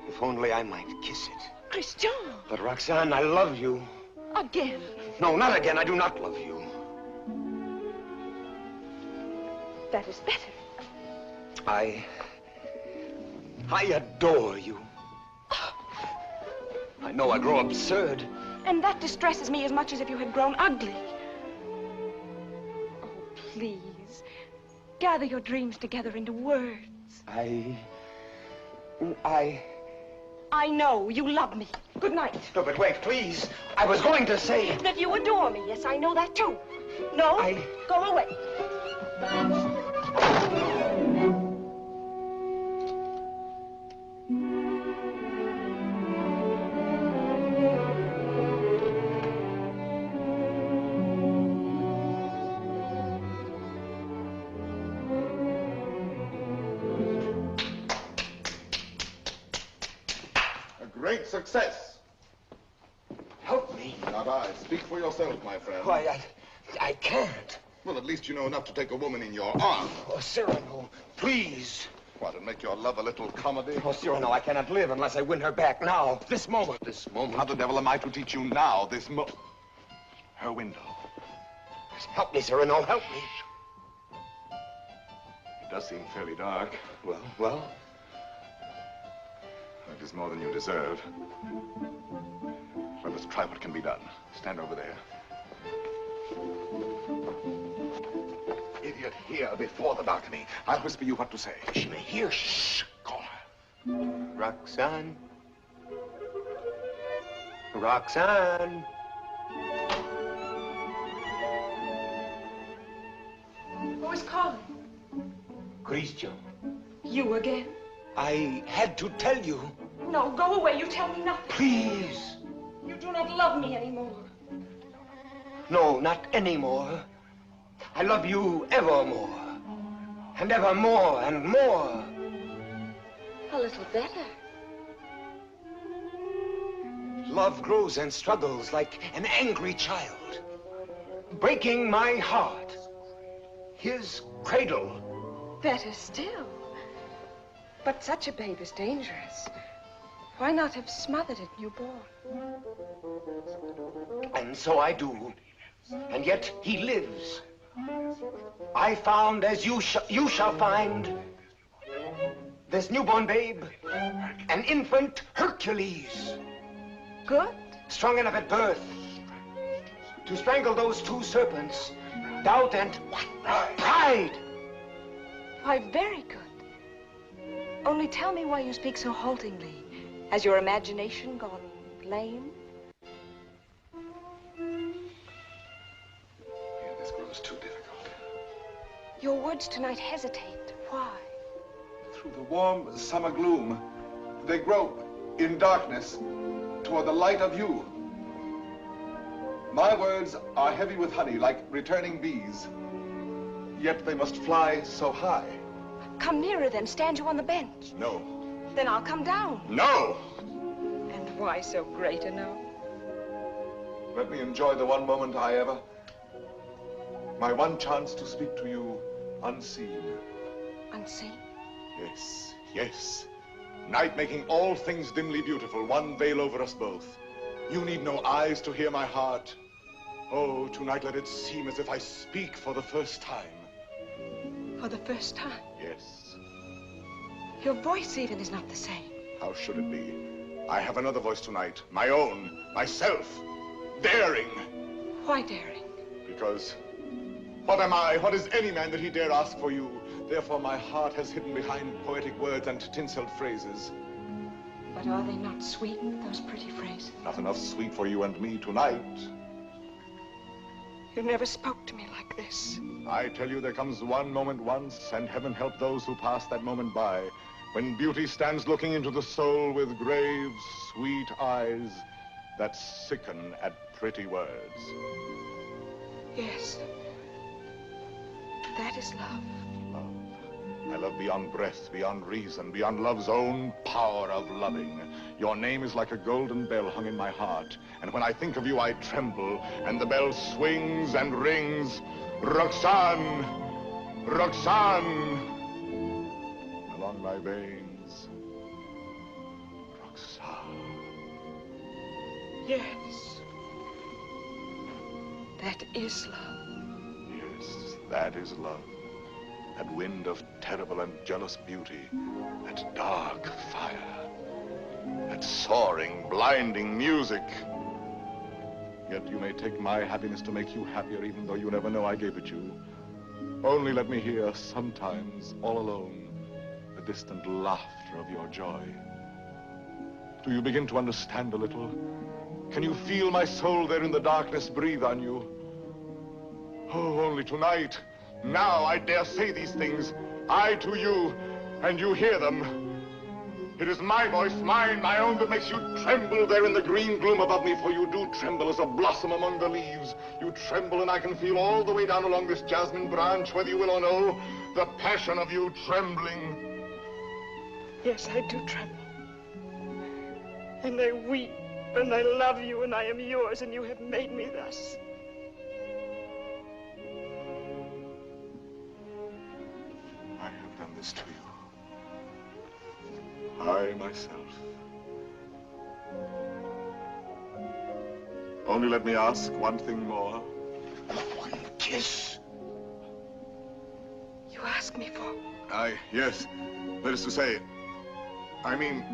D: If only I might kiss it.
E: Christian!
D: But Roxane, I love you.
E: Again?
D: No, not again. I do not love you.
E: That is better.
D: I adore you.
O: I know I grow absurd.
E: And that distresses me as much as if you had grown ugly. Oh, please. Gather your dreams together into words.
O: I
E: know you love me. Good night.
O: No, but wait, please. I was going to say...
E: That you adore me. Yes, I know that too. No, go away.
B: Great success.
O: Help me.
B: Not I. Speak for yourself, my friend.
O: Why, I can't.
B: Well, at least you know enough to take a woman in your arms.
O: Oh, Cyrano, please.
B: What, and make your love a little comedy?
O: Oh, Cyrano, I cannot live unless I win her back now. This moment.
B: This moment? How the devil am I to teach you now, this moment? Her window.
O: Help me, Cyrano, help me.
B: It does seem fairly dark.
O: Well?
B: It is more than you deserve. Well, let's try what can be done. Stand over there. Idiot, here before the balcony. I'll whisper you what to say.
O: She may hear.
B: Shh. Call her.
O: Roxane. Roxane.
E: Who is calling?
O: Christian.
E: You again?
O: I had to tell you.
E: No, go away. You tell me nothing.
O: Please.
E: You do not love me anymore.
O: No, not anymore. I love you evermore. And evermore and more.
E: A little better.
O: Love grows and struggles like an angry child, breaking my heart. His cradle.
E: Better still. But such a babe is dangerous. Why not have smothered it newborn?
O: And so I do. And yet he lives. I found, as you shall find, this newborn babe, an infant Hercules.
E: Good.
O: Strong enough at birth to strangle those two serpents, doubt and pride.
E: Why, very good. Only tell me why you speak so haltingly. Has your imagination gone lame?
B: This grows too difficult.
E: Your words tonight hesitate. Why?
B: Through the warm summer gloom, they grope in darkness toward the light of you. My words are heavy with honey, like returning bees. Yet they must fly so high.
E: Come nearer then. Stand you on the bench.
B: No.
E: Then I'll come down.
B: No!
E: And why so great a no?
B: Let me enjoy the one moment I ever... My one chance to speak to you unseen.
E: Unseen?
B: Yes, yes. Night making all things dimly beautiful, one veil over us both. You need no eyes to hear my heart. Oh, tonight let it seem as if I speak for the first time.
E: For the first time?
B: Yes.
E: Your voice even is not the same.
B: How should it be? I have another voice tonight, my own, myself, daring.
E: Why daring?
B: Because what am I? What is any man that he dare ask for you? Therefore my heart has hidden behind poetic words and tinseled phrases.
E: But are they not sweet, those pretty phrases?
B: Not enough sweet for you and me tonight.
E: You never spoke to me like this.
B: I tell you, there comes one moment once, and heaven help those who pass that moment by, when beauty stands looking into the soul with grave, sweet eyes that sicken at pretty words.
E: Yes. That is love.
B: Love. I love beyond breath, beyond reason, beyond love's own power of loving. Your name is like a golden bell hung in my heart, and when I think of you, I tremble, and the bell swings and rings. Roxane! Roxane! Along my veins. Roxane.
E: Yes. That is love.
B: Yes, that is love. That wind of terrible and jealous beauty. That dark fire. That that soaring, blinding music. Yet you may take my happiness to make you happier, even though you never know I gave it you. Only let me hear, sometimes, all alone, the distant laughter of your joy. Do you begin to understand a little? Can you feel my soul there in the darkness breathe on you? Oh, only tonight, now I dare say these things, I to you, and you hear them. It is my voice, mine, my own, that makes you tremble there in the green gloom above me, for you do tremble as a blossom among the leaves. You tremble, and I can feel all the way down along this jasmine branch, whether you will or no, the passion of you trembling.
E: Yes, I do tremble. And I weep, and I love you, and I am yours, and you have made me thus.
B: I have done this to you. I, myself. Only let me ask one thing more.
O: One kiss.
E: You ask me for?
B: Yes. That is to say, I mean,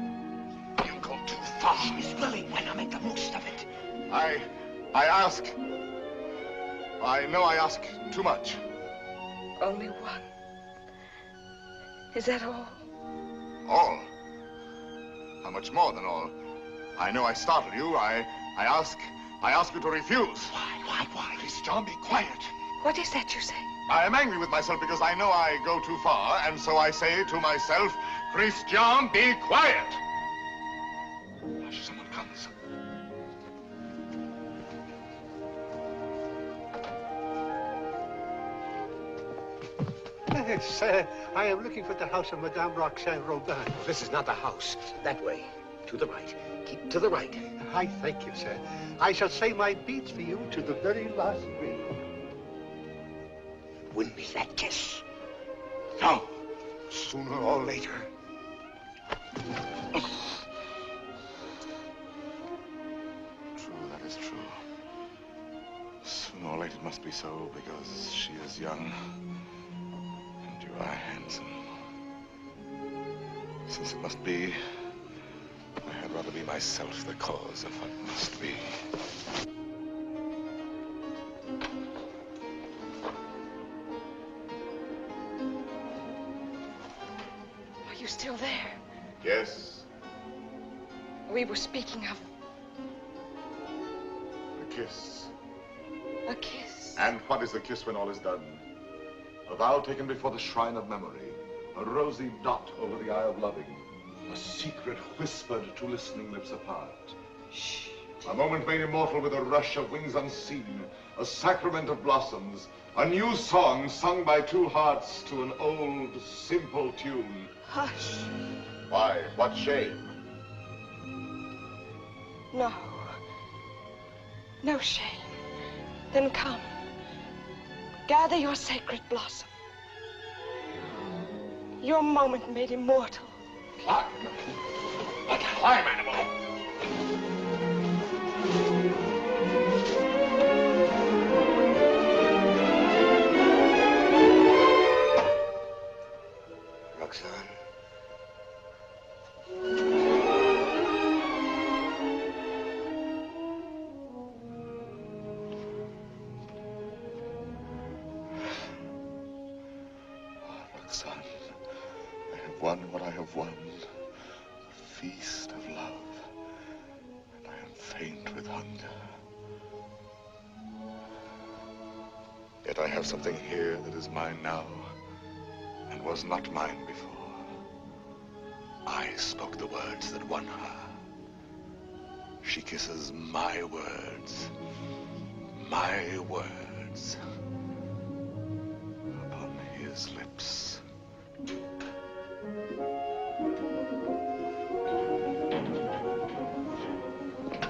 O: You go too far. She's willing when I make the most of it.
B: I ask. I know I ask too much.
E: Only one. Is that all?
B: All? How much more than all? I know I startled you. I ask you to refuse.
O: Why? Please, John, be quiet.
E: What is that you say?
B: I am angry with myself because I know I go too far, and so I say to myself, Christian, be quiet.
O: Hush, someone comes.
J: Yes, I am looking for the house of Madame Roxane Robin.
H: This is not the house. That way. To the right. Keep to the right.
J: I thank you, sir. I shall say my beads for you to the very last ring.
O: Win me that kiss. No. Sooner or later.
B: True, that is true. Sooner or later it must be so, because she is young. You are handsome. Since it must be, I had rather be myself the cause of what must be.
E: Are you still there?
B: Yes.
E: We were speaking of
B: A kiss.
E: a kiss.
B: And what is the kiss when all is done? A vow taken before the shrine of memory. A rosy dot over the eye of loving. A secret whispered to listening lips apart. Shh. A moment made immortal with a rush of wings unseen. A sacrament of blossoms. A new song sung by two hearts to an old, simple tune.
E: Hush.
B: Why? What shame?
E: No. No shame. Then come. Gather your sacred blossom. Your moment made immortal.
B: Climb. Climb, animal.
O: Roxane.
B: Roxane, I have won what I have won. The feast of love. And I am faint with hunger. Yet I have something here that is mine now, and was not mine before. I spoke the words that won her. She kisses my words. My words. Upon his lips.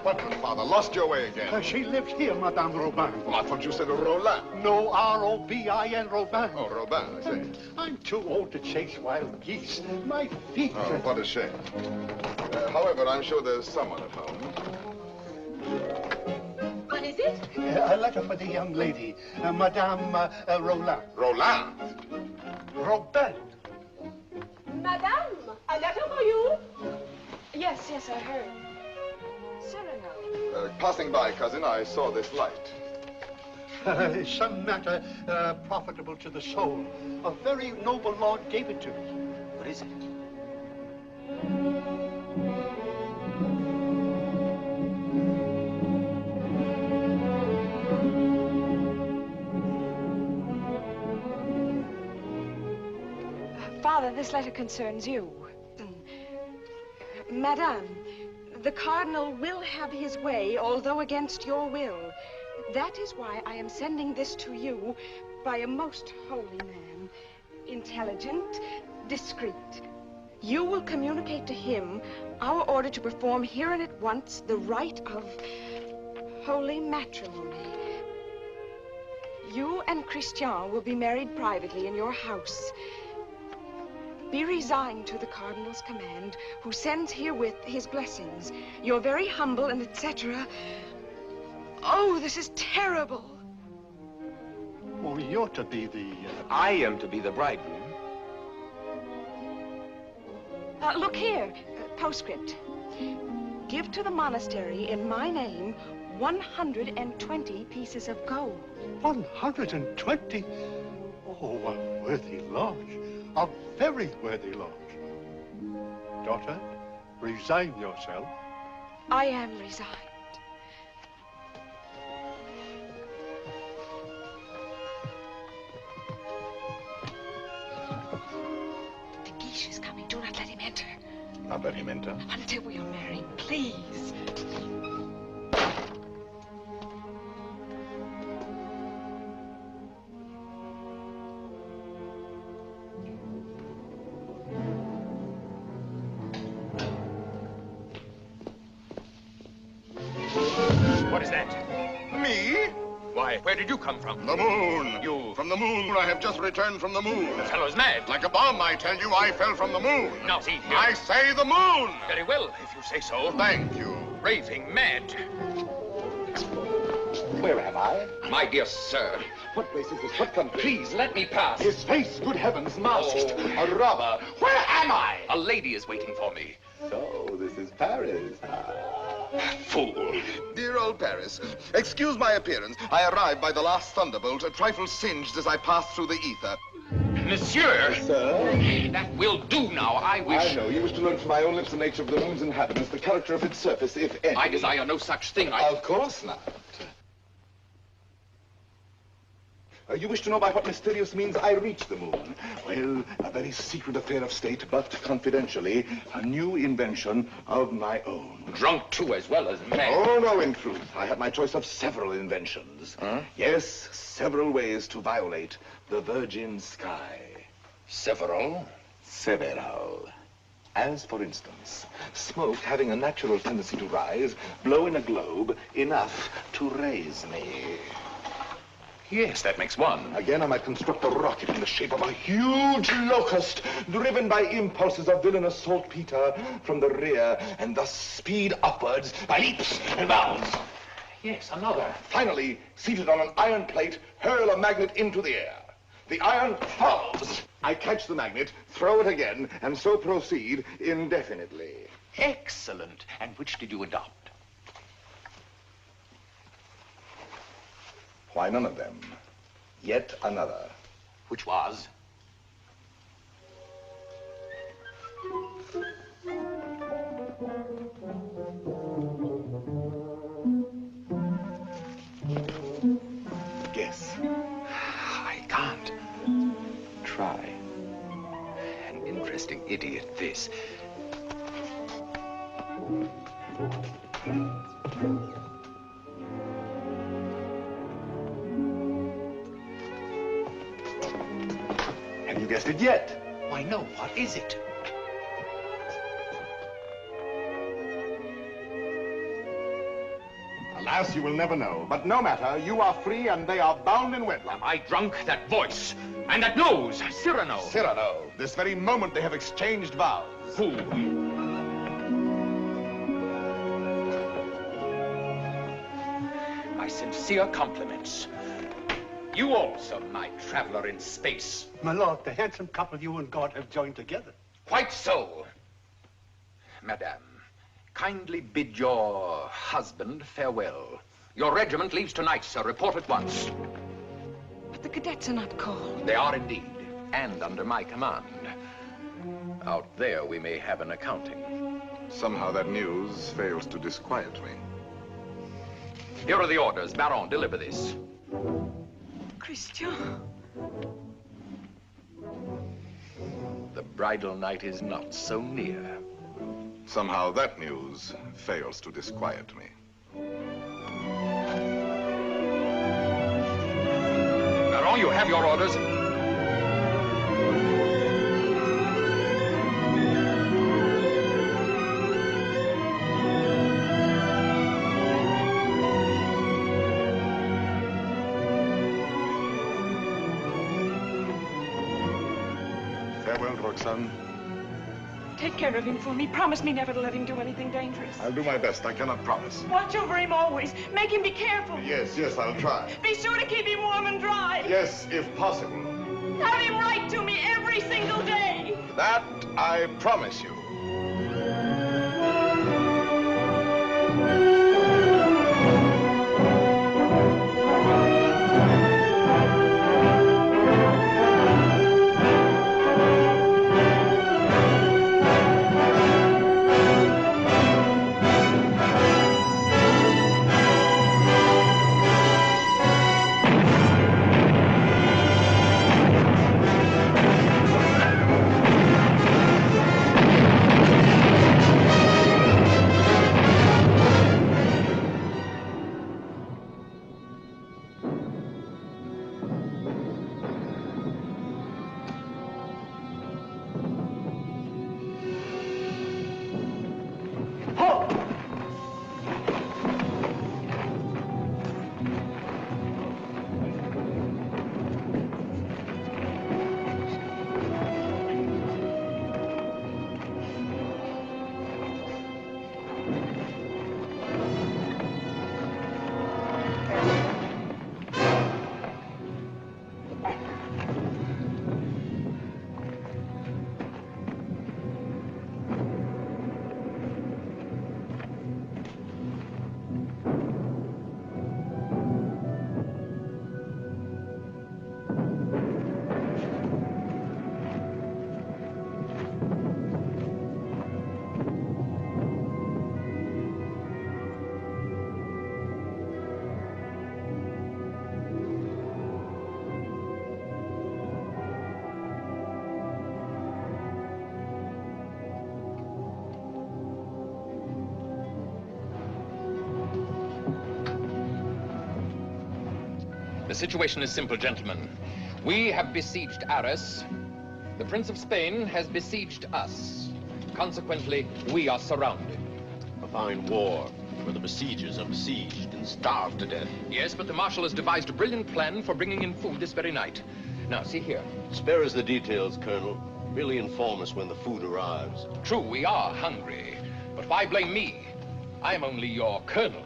B: What, good father? Lost your way again?
J: She lives here, Madame Robin.
B: Well, I thought you said Roland.
J: No, R-O-B-I-N, Robin.
B: Oh, Robin, I say.
J: I'm too old to chase wild geese. My feet...
B: Oh, what a shame. However, I'm sure there's someone at home.
K: What is it?
J: A letter for the young lady, Madame Roland.
B: Roland?
J: Robin.
K: Madame, a letter for you?
E: Yes. Yes, I heard. Cyrano.
B: Passing by, cousin, I saw this light.
J: Some matter profitable to the soul. A very noble lord gave it to me.
O: What is it?
E: Father, this letter concerns you. Madame, the Cardinal will have his way, although against your will. That is why I am sending this to you by a most holy man. Intelligent, discreet. You will communicate to him our order to perform here and at once the rite of holy matrimony. You and Christian will be married privately in your house. Be resigned to the Cardinal's command, who sends herewith his blessings. You're very humble and etc. Oh, this is terrible.
J: Well, you're to be the...
O: I am to be the bridegroom.
E: Look here, postscript. Give to the monastery in my name 120 pieces of gold.
J: 120? Oh, a worthy lodge. A very worthy lodge. Daughter, resign yourself.
E: I am resigned. The Guiche is coming. Do not let him enter.
B: Not let him enter?
E: Until we are married, please.
C: What is that?
B: Me?
C: Why, where did you come from?
B: The moon.
C: You...
B: From the moon. I have just returned from the moon.
C: The fellow's mad.
B: Like a bomb, I tell you, I fell from the moon.
C: Now, see here.
B: I say the moon.
C: Very well, if you say so.
B: Thank you.
C: Raving mad.
B: Where am I?
D: My dear sir.
B: What place is this? What country?
D: Please, let me pass.
B: His face, good heavens, masked.
D: Oh.
B: A robber. Where am I?
D: A lady is waiting for me.
B: So, this is Paris.
D: Fool.
B: Dear old Paris, excuse my appearance. I arrived by the last thunderbolt, a trifle singed as I passed through the ether.
D: Monsieur!
B: Sir?
D: That will do now. I wish...
B: I know. You wish to learn from my own lips the nature of the moon's inhabitants, the character of its surface, if any.
D: I desire no such thing.
B: Of course not. You wish to know by what mysterious means I reached the moon? Well, a very secret affair of state, but confidentially, a new invention of my own.
D: Drunk, too, as well as mad.
B: Oh, no, in truth. I had my choice of several inventions.
D: Huh?
B: Yes, several ways to violate the virgin sky.
D: Several?
B: Several. As, for instance, smoke having a natural tendency to rise, blow in a globe enough to raise me.
D: Yes, that makes one.
B: Again, I might construct a rocket in the shape of a huge locust, driven by impulses of villainous saltpeter from the rear, and thus speed upwards by leaps and bounds.
D: Yes, another.
B: Finally, seated on an iron plate, hurl a magnet into the air. The iron falls. I catch the magnet, throw it again, and so proceed indefinitely.
D: Excellent. And which did you adopt?
B: Why, none of them. Yet another.
D: Which was?
B: Guess.
D: I can't.
B: Try.
D: An interesting idiot, this.
B: Have you guessed it yet?
D: Why, no. What is it?
B: Alas, you will never know. But no matter, you are free and they are bound in wedlock.
C: Am I drunk? That voice. And that nose. Cyrano.
B: Cyrano. This very moment they have exchanged vows.
C: Who? My sincere compliments. You also, my traveler in space.
J: My lord, the handsome couple you and God have joined together.
D: Quite so. Madame, Kindly bid your husband farewell. Your regiment leaves tonight, sir. Report at once.
E: But the cadets are not called.
D: They are indeed, and under my command. Out there we may have an accounting.
B: Somehow that news fails to disquiet me.
D: Here are the orders. Baron, deliver this.
E: Christian.
D: The bridal night is not so near.
B: Somehow that news fails to disquiet me.
D: Baron, you have your orders.
B: Farewell, Roxane.
E: Take care of him for me. Promise me never to let him do anything dangerous.
B: I'll do my best. I cannot promise.
E: Watch over him always. Make him be careful.
B: Yes, I'll try.
E: Be sure to keep him warm and dry.
B: Yes, if possible.
E: Have him write to me every single day.
B: That I promise you.
D: The situation is simple, gentlemen. We have besieged Arras. The Prince of Spain has besieged us. Consequently, we are surrounded.
H: A fine war, where the besiegers are besieged and starved to death.
D: Yes, but the Marshal has devised a brilliant plan for bringing in food this very night. Now, see here.
H: Spare us the details, Colonel. Merely inform us when the food arrives.
D: True, we are hungry. But why blame me? I'm only your colonel.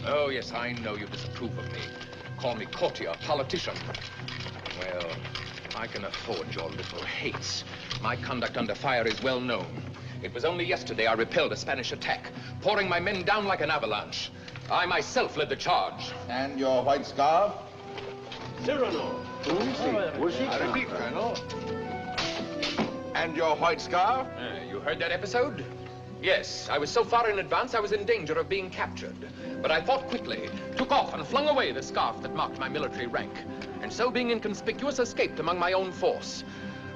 D: Oh, yes, I know you disapprove of me. Call me courtier, politician. Well, I can afford your little hates. My conduct under fire is well known. It was only yesterday I repelled a Spanish attack, pouring my men down like an avalanche. I myself led the charge.
B: And your white scarf?
H: Cyrano. Who is he? Where's he
B: I
H: from?
B: repeat, Colonel. And your white scarf?
D: You heard that episode? Yes, I was so far in advance I was in danger of being captured. But I thought quickly, took off and flung away the scarf that marked my military rank. And so being inconspicuous, escaped among my own force.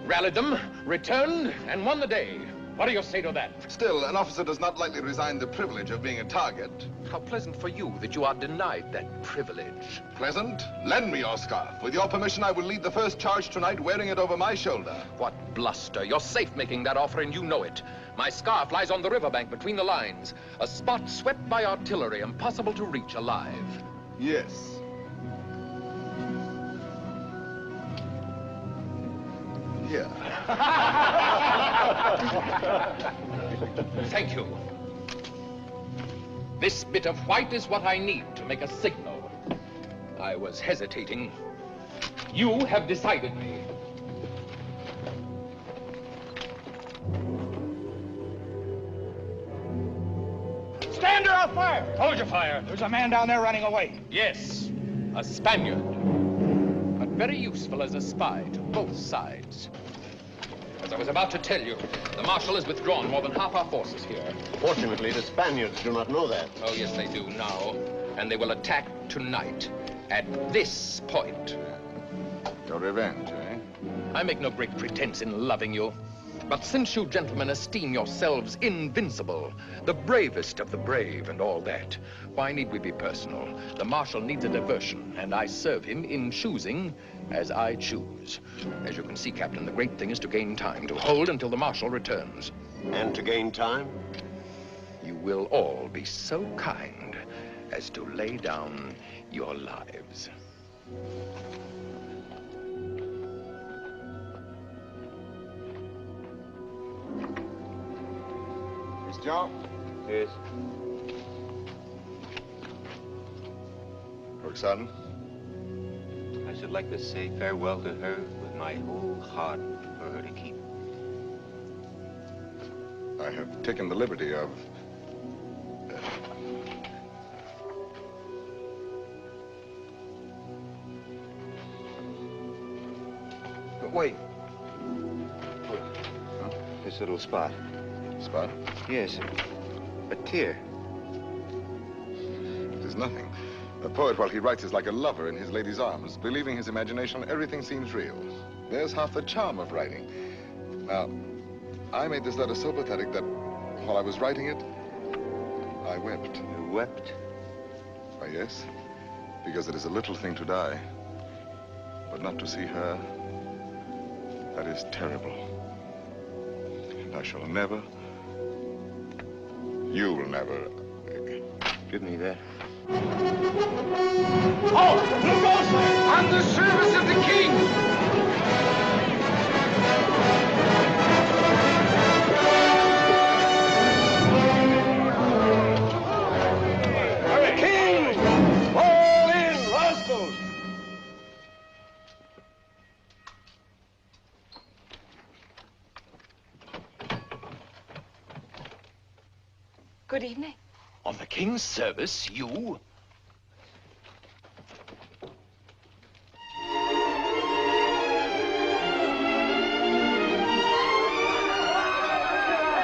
D: Rallied them, returned, and won the day. What do you say to that?
B: Still, an officer does not lightly resign the privilege of being a target.
D: How pleasant for you that you are denied that privilege.
B: Pleasant? Lend me your scarf. With your permission, I will lead the first charge tonight wearing it over my shoulder.
D: What bluster. You're safe making that offer and you know it. My scarf lies on the riverbank between the lines. A spot swept by artillery, impossible to reach alive.
B: Yes. Here.
D: Thank you. This bit of white is what I need to make a signal. I was hesitating. You have decided me.
F: Commander, I'll fire!
C: Hold your fire.
F: There's a man down there running away.
C: Yes, a Spaniard. But very useful as a spy to both sides. As I was about to tell you, the Marshal has withdrawn more than half our forces here.
H: Fortunately, the Spaniards do not know that.
C: Oh, yes, they do now. And they will attack tonight at this point.
B: Your revenge, eh?
C: I make no great pretense in loving you. But since you gentlemen esteem yourselves invincible, the bravest of the brave and all that, why need we be personal? The Marshal needs a diversion, and I serve him in choosing as I choose. As you can see, Captain, the great thing is to gain time, to hold until the Marshal returns.
H: And to gain time?
C: You will all be so kind as to lay down your lives.
B: John?
L: Yes.
B: Roxane?
L: I should like to say farewell to her with my whole heart for her to keep.
B: I have taken the liberty of...
L: But wait. Huh? This little spot.
B: Spot?
L: Yes, a tear.
B: It is nothing. A poet, while he writes, is like a lover in his lady's arms. Believing his imagination, everything seems real. There's half the charm of writing. Now, I made this letter so pathetic that while I was writing it, I wept.
L: You wept?
B: Why, yes, because it is a little thing to die. But not to see her, that is terrible. And I shall never... You will never...
L: Give me that.
F: Oh, who goes there?
D: On the service of the king!
M: The king! Fall in, rascals!
E: Good evening.
C: On the king's service, you?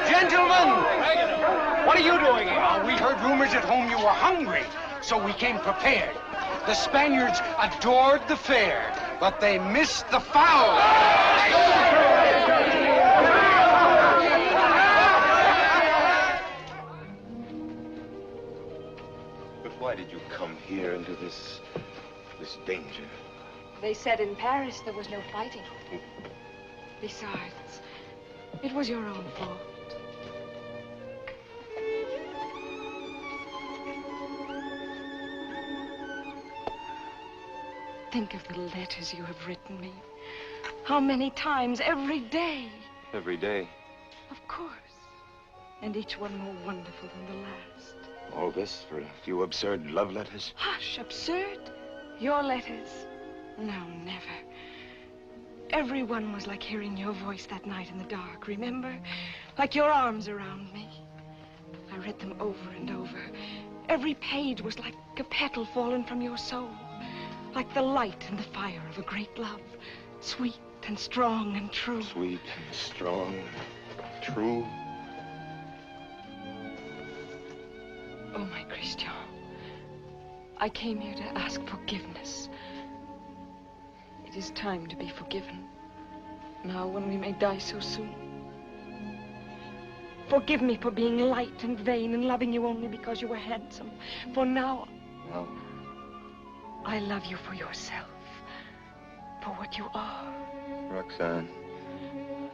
F: Gentlemen! What are you doing here? We heard rumors at home you were hungry, so we came prepared. The Spaniards adored the fair, but they missed the fowl.
L: Why did you come here into this danger?
E: They said in Paris there was no fighting. Besides, it was your own fault. Think of the letters you have written me. How many times every day?
L: Every day.
E: Of course. And each one more wonderful than the last.
L: All this for a few absurd love letters?
E: Hush, absurd? Your letters? No, never. Every one was like hearing your voice that night in the dark, remember? Like your arms around me. I read them over and over. Every page was like a petal fallen from your soul. Like the light and the fire of a great love. Sweet and strong and true.
L: Sweet and strong, true.
E: Oh, my Christian, I came here to ask forgiveness. It is time to be forgiven. Now, when we may die so soon. Forgive me for being light and vain and loving you only because you were handsome. For now,
L: No.
E: I love you for yourself. For what you are.
L: Roxane.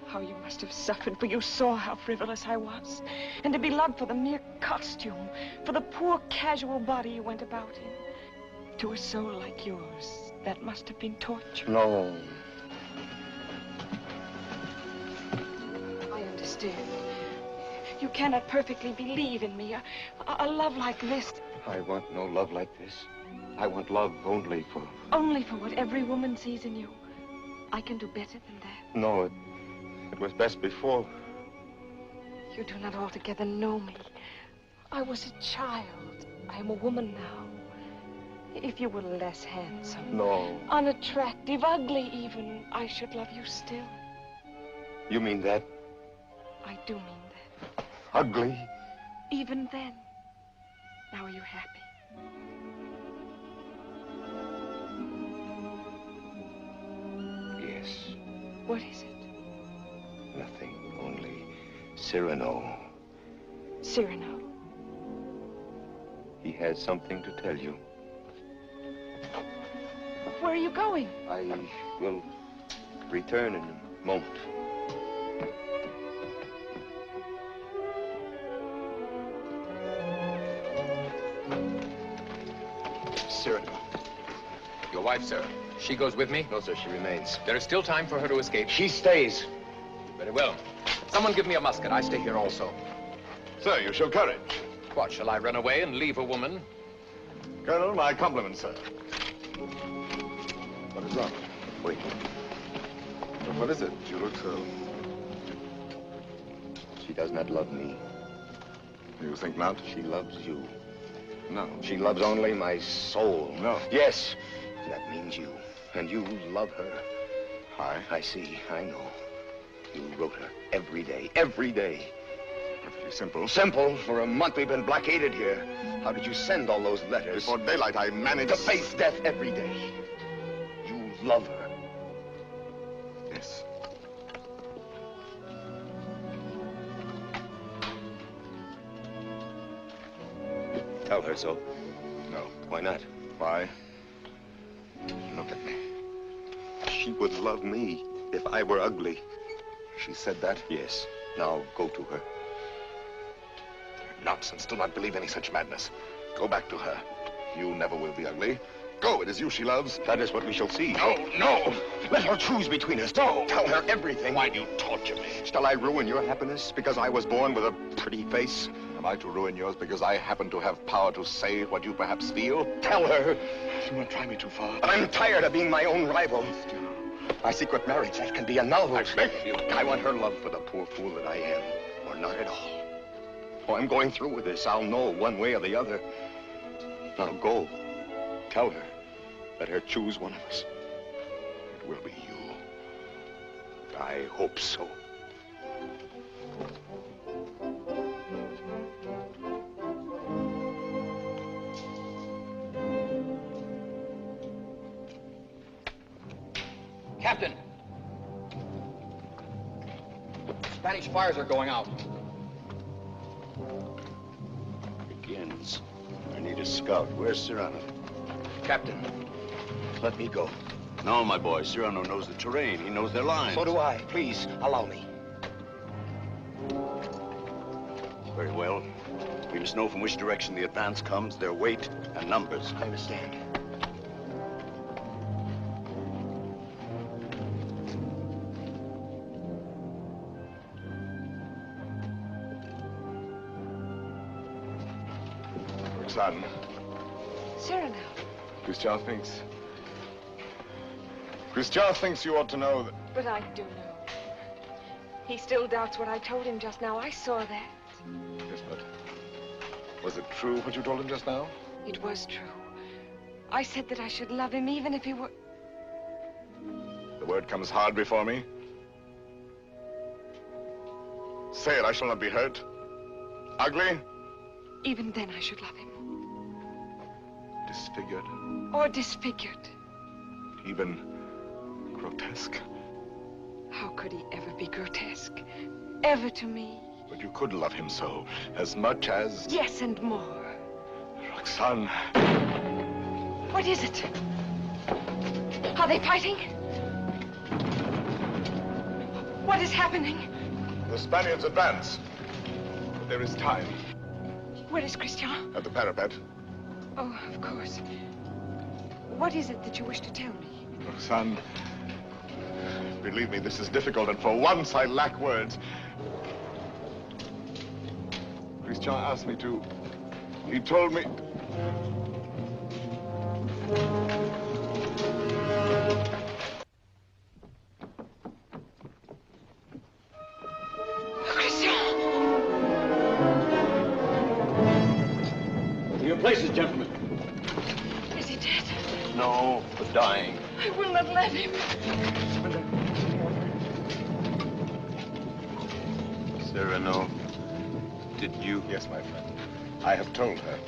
E: How you must have suffered, for you saw how frivolous I was. And to be loved for the mere costume, for the poor casual body you went about in. To a soul like yours, that must have been torture.
L: No.
E: I understand. You cannot perfectly believe in me. A love like this.
L: I want no love like this. I want love only for...
E: Only for what every woman sees in you. I can do better than that.
L: No, it was best before.
E: You do not altogether know me. I was a child. I am a woman now. If you were less handsome,
A: No.
E: unattractive, ugly even, I should love you still.
A: You mean that?
E: I do mean that.
A: Ugly?
E: Even then. Now are you happy?
A: Yes.
E: What is it?
A: Nothing. Only Cyrano.
E: Cyrano.
A: He has something to tell you.
E: Where are you going?
A: I will return in a moment.
C: Cyrano. Your wife, sir. She goes with me?
A: No, sir, she remains.
C: There is still time for her to escape.
A: She stays.
C: Very well. Someone give me a musket. I stay here also.
B: Sir, you show courage.
C: What, shall I run away and leave a woman?
B: Colonel, my compliments, sir. What is wrong?
A: Wait.
B: But what is it? You look so...
A: She does not love me.
B: You think not?
A: She loves you.
B: No.
A: She loves only my soul.
B: No.
A: Yes. That means you. And you love her.
B: I
A: I see. I know. You wrote her every day. Every day.
B: Perfectly simple.
A: Simple. For a month we've been blockaded here. How did you send all those letters?
B: Before daylight, I managed
A: to face death every day. You love her.
B: Yes.
A: Tell her so.
B: No.
A: Why not?
B: Why? Look at me.
A: She would love me if I were ugly.
B: She said that?
A: Yes. Now go to her.
B: Nonsense. Do not believe any such madness. Go back to her. You never will be ugly. Go. It is you she loves.
A: That is what we shall see.
B: No, no.
A: Let her choose between us. No. Tell her everything.
B: Why do you torture me?
A: Shall I ruin your happiness because I was born with a pretty face?
B: Am I to ruin yours because I happen to have power to say what you perhaps feel?
A: Tell her.
B: Do not try me too far.
A: I'm tired of being my own rival. My secret marriage, that can be annulled.
B: I beg of you.
A: I want her love for the poor fool that I am, or not at all. Oh, I'm going through with this. I'll know one way or the other. Now go. Tell her. Let her choose one of us.
B: It will be you.
A: I hope so.
C: Captain! Spanish fires are going out.
H: Begins. I need a scout. Where's Cyrano?
A: Captain, let me go.
H: No, my boy. Cyrano knows the terrain. He knows their lines.
A: So do I. Please, allow me.
H: Very well. We must know from which direction the advance comes, their weight and numbers.
A: I understand.
B: Roxane.
E: Cyrano.
B: Christian thinks you ought to know that...
E: But I do know. He still doubts what I told him just now. I saw that.
B: Yes, but... Was it true what you told him just now?
E: It was true. I said that I should love him even if he were...
B: The word comes hard before me. Say it, I shall not be hurt. Ugly?
E: Even then I should love him.
B: Disfigured?
E: Or disfigured.
B: Even grotesque?
E: How could he ever be grotesque? Ever to me?
B: But you could love him so, as much as...
E: Yes, and more.
B: Roxane.
E: What is it? Are they fighting? What is happening?
B: The Spaniards advance. But there is time.
E: Where is Christian?
B: At the parapet.
E: Oh, of course. What is it that you wish to tell me?
B: Roxane, believe me, this is difficult, and for once I lack words. Christian asked me to... He told me...
E: Christian!
H: places, gentlemen.
E: Is he dead?
H: No, but dying.
E: I will not let him.
A: Cyrano, did you?
B: Yes, my friend. I have told her.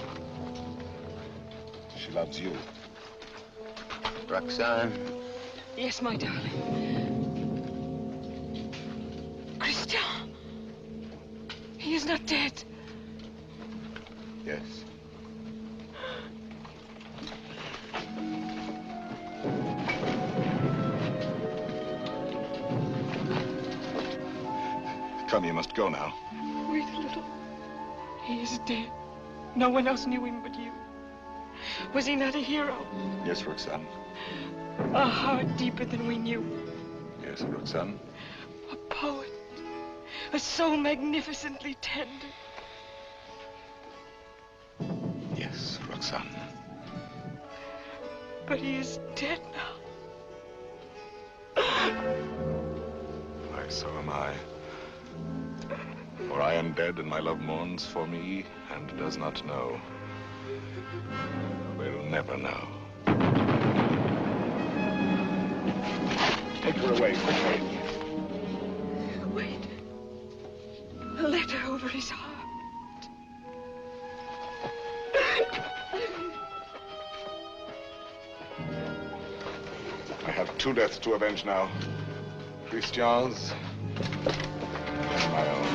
B: She loves you.
A: Roxane.
E: Yes, my darling. Christian. He is not dead.
B: Yes. Come, you must go now.
E: Wait a little. He is dead. No one else knew him but you. Was he not a hero?
B: Yes, Roxane.
E: A heart deeper than we knew.
B: Yes, Roxane.
E: A poet. A soul magnificently tender.
B: Yes, Roxane.
E: But he is dead now.
B: Why, so am I. For I am dead, and my love mourns for me, and does not know. Will never know. Take her away, quickly.
E: Wait. A letter over his heart.
B: I have two deaths to avenge now. Christian's and my own.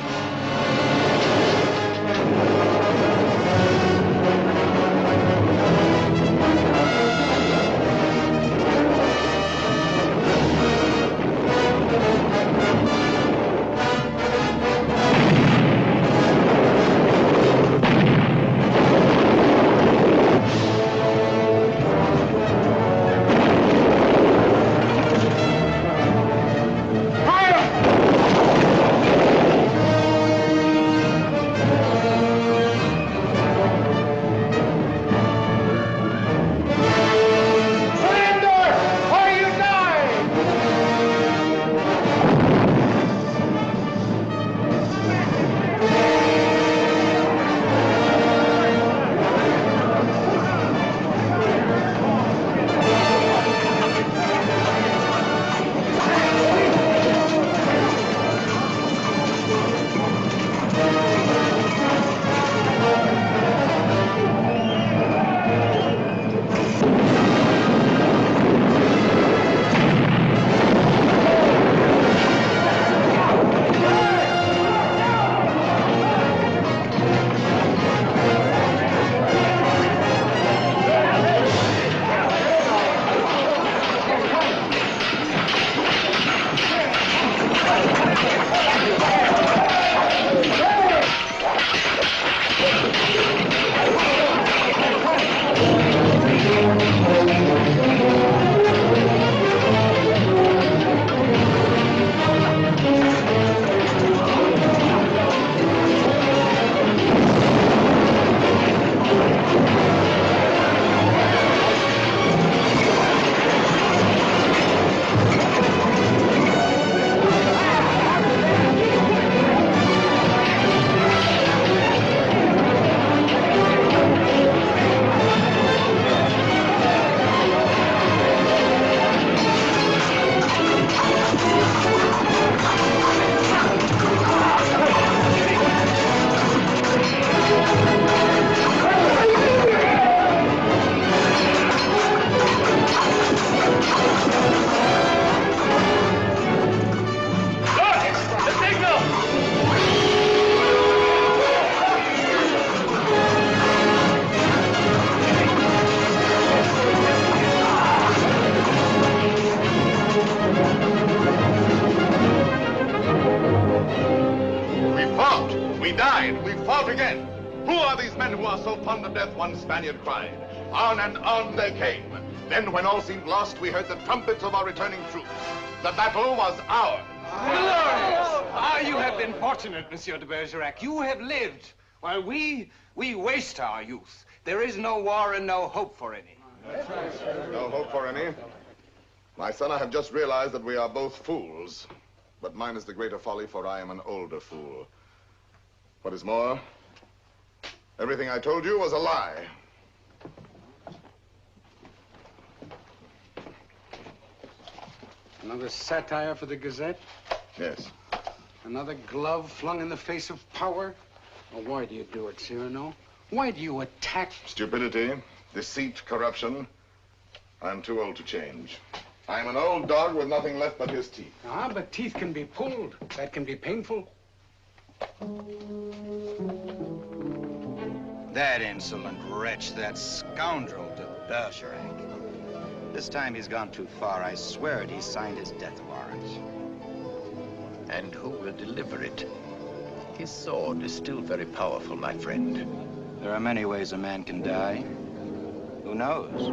B: One Spaniard cried. On and on they came. Then, when all seemed lost, we heard the trumpets of our returning troops. The battle was ours.
O: Glorious! Ah, you have been fortunate, Monsieur de Bergerac. You have lived, while we waste our youth. There is no war and no hope for any.
B: No hope for any? My son, I have just realized that we are both fools. But mine is the greater folly, for I am an older fool. What is more, everything I told you was a lie.
J: Another satire for the Gazette?
B: Yes.
J: Another glove flung in the face of power? Well, why do you do it, Cyrano? Why do you attack?
B: Stupidity, deceit, corruption. I'm too old to change. I'm an old dog with nothing left but his teeth.
J: Ah, but teeth can be pulled. That can be painful.
P: That insolent wretch, that scoundrel de Bergerac. This time he's gone too far. I swear it, he signed his death warrant.
D: And who will deliver it? His sword is still very powerful, my friend.
P: There are many ways a man can die. Who knows?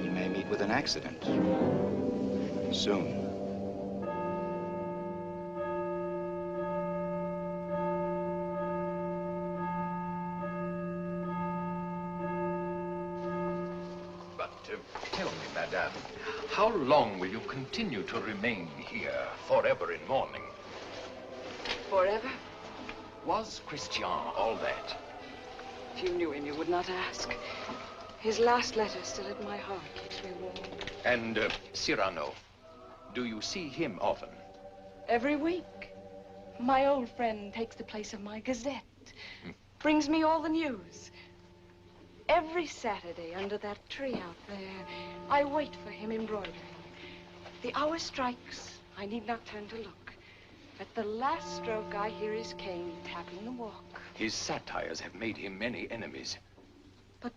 P: He may meet with an accident. Soon.
C: Tell me, madame, how long will you continue to remain here, forever in mourning?
E: Forever?
C: Was Christian all that?
E: If you knew him, you would not ask. His last letter still at my heart keeps me warm.
C: And Cyrano, do you see him often?
E: Every week. My old friend takes the place of my Gazette. Brings me all the news. Every Saturday under that tree out there, I wait for him embroidering. The hour strikes. I need not turn to look. At the last stroke, I hear his cane tapping the walk.
C: His satires have made him many enemies.
E: But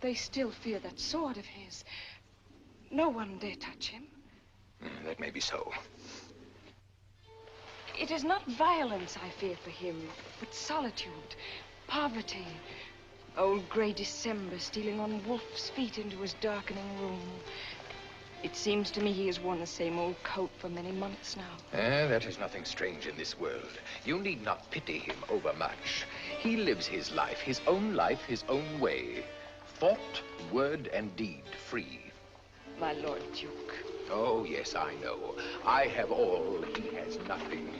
E: they still fear that sword of his. No one dare touch him.
C: That may be so.
E: It is not violence I fear for him, but solitude, poverty. Old gray December stealing on wolf's feet into his darkening room. It seems to me he has worn the same old coat for many months now.
C: That is nothing strange in this world. You need not pity him overmuch. He lives his life, his own way. Thought, word, and deed free.
E: My Lord Duke.
C: Oh, yes, I know. I have all, he has nothing.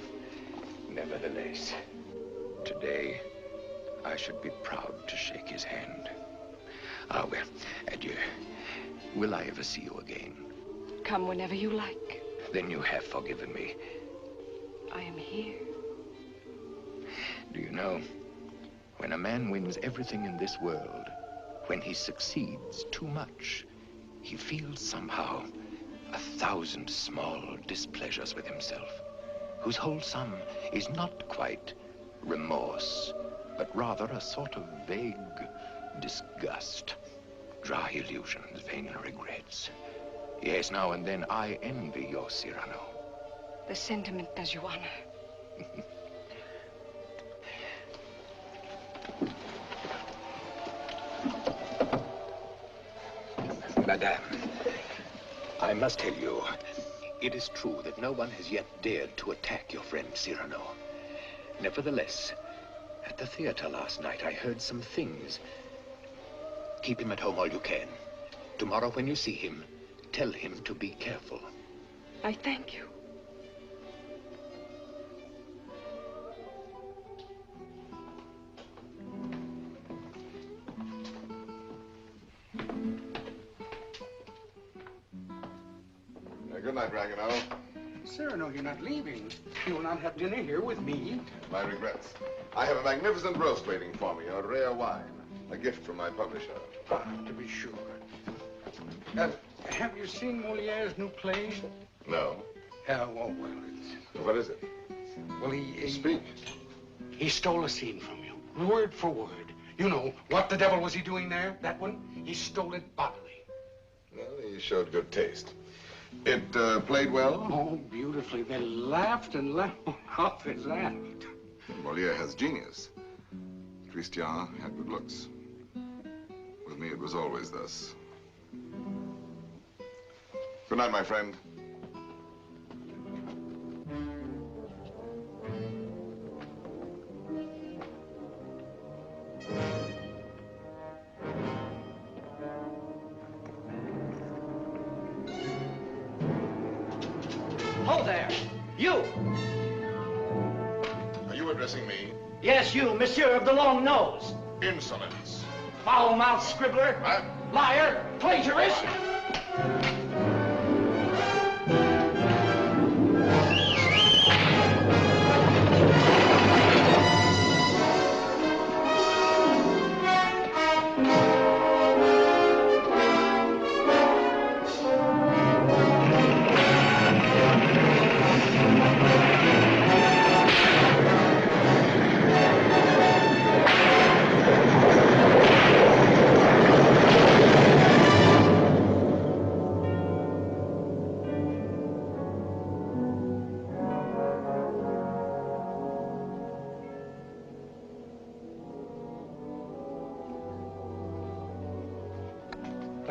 C: Nevertheless, today, I should be proud to shake his hand. Ah, well, adieu. Will I ever see you again?
E: Come whenever you like.
C: Then you have forgiven me.
E: I am here.
C: Do you know, when a man wins everything in this world, when he succeeds too much, he feels somehow 1,000 small displeasures with himself, whose whole sum is not quite remorse, but rather a sort of vague disgust, dry illusions, vain regrets. Yes, now and then I envy your Cyrano.
E: The sentiment does you honor.
C: Madame, I must tell you, it is true that no one has yet dared to attack your friend Cyrano. Nevertheless, at the theater last night, I heard some things. Keep him at home all you can. Tomorrow when you see him, tell him to be careful.
E: I thank you.
B: Good night, Ragueneau.
J: Cyrano, you're not leaving. You will not have dinner here with me.
B: My regrets. I have a magnificent roast waiting for me, a rare wine. A gift from my publisher.
J: Ah, to be sure. Have you seen Moliere's new play?
B: No.
J: Oh, well, it's...
B: What is it?
J: Well, he...
B: Speak.
J: He stole a scene from you, word for word. You know, what the devil was he doing there? That one? He stole it bodily.
B: Well, he showed good taste. It played well?
J: Oh, beautifully. They laughed and laughed. Oh, they laughed.
B: Moliere has genius. Christian had good looks. With me, it was always thus. Good night, my friend.
N: Hold there! You!
B: Are you addressing me?
N: Yes, you, monsieur of the long nose.
B: Insolence.
N: Foul-mouthed scribbler. Liar. Plagiarist.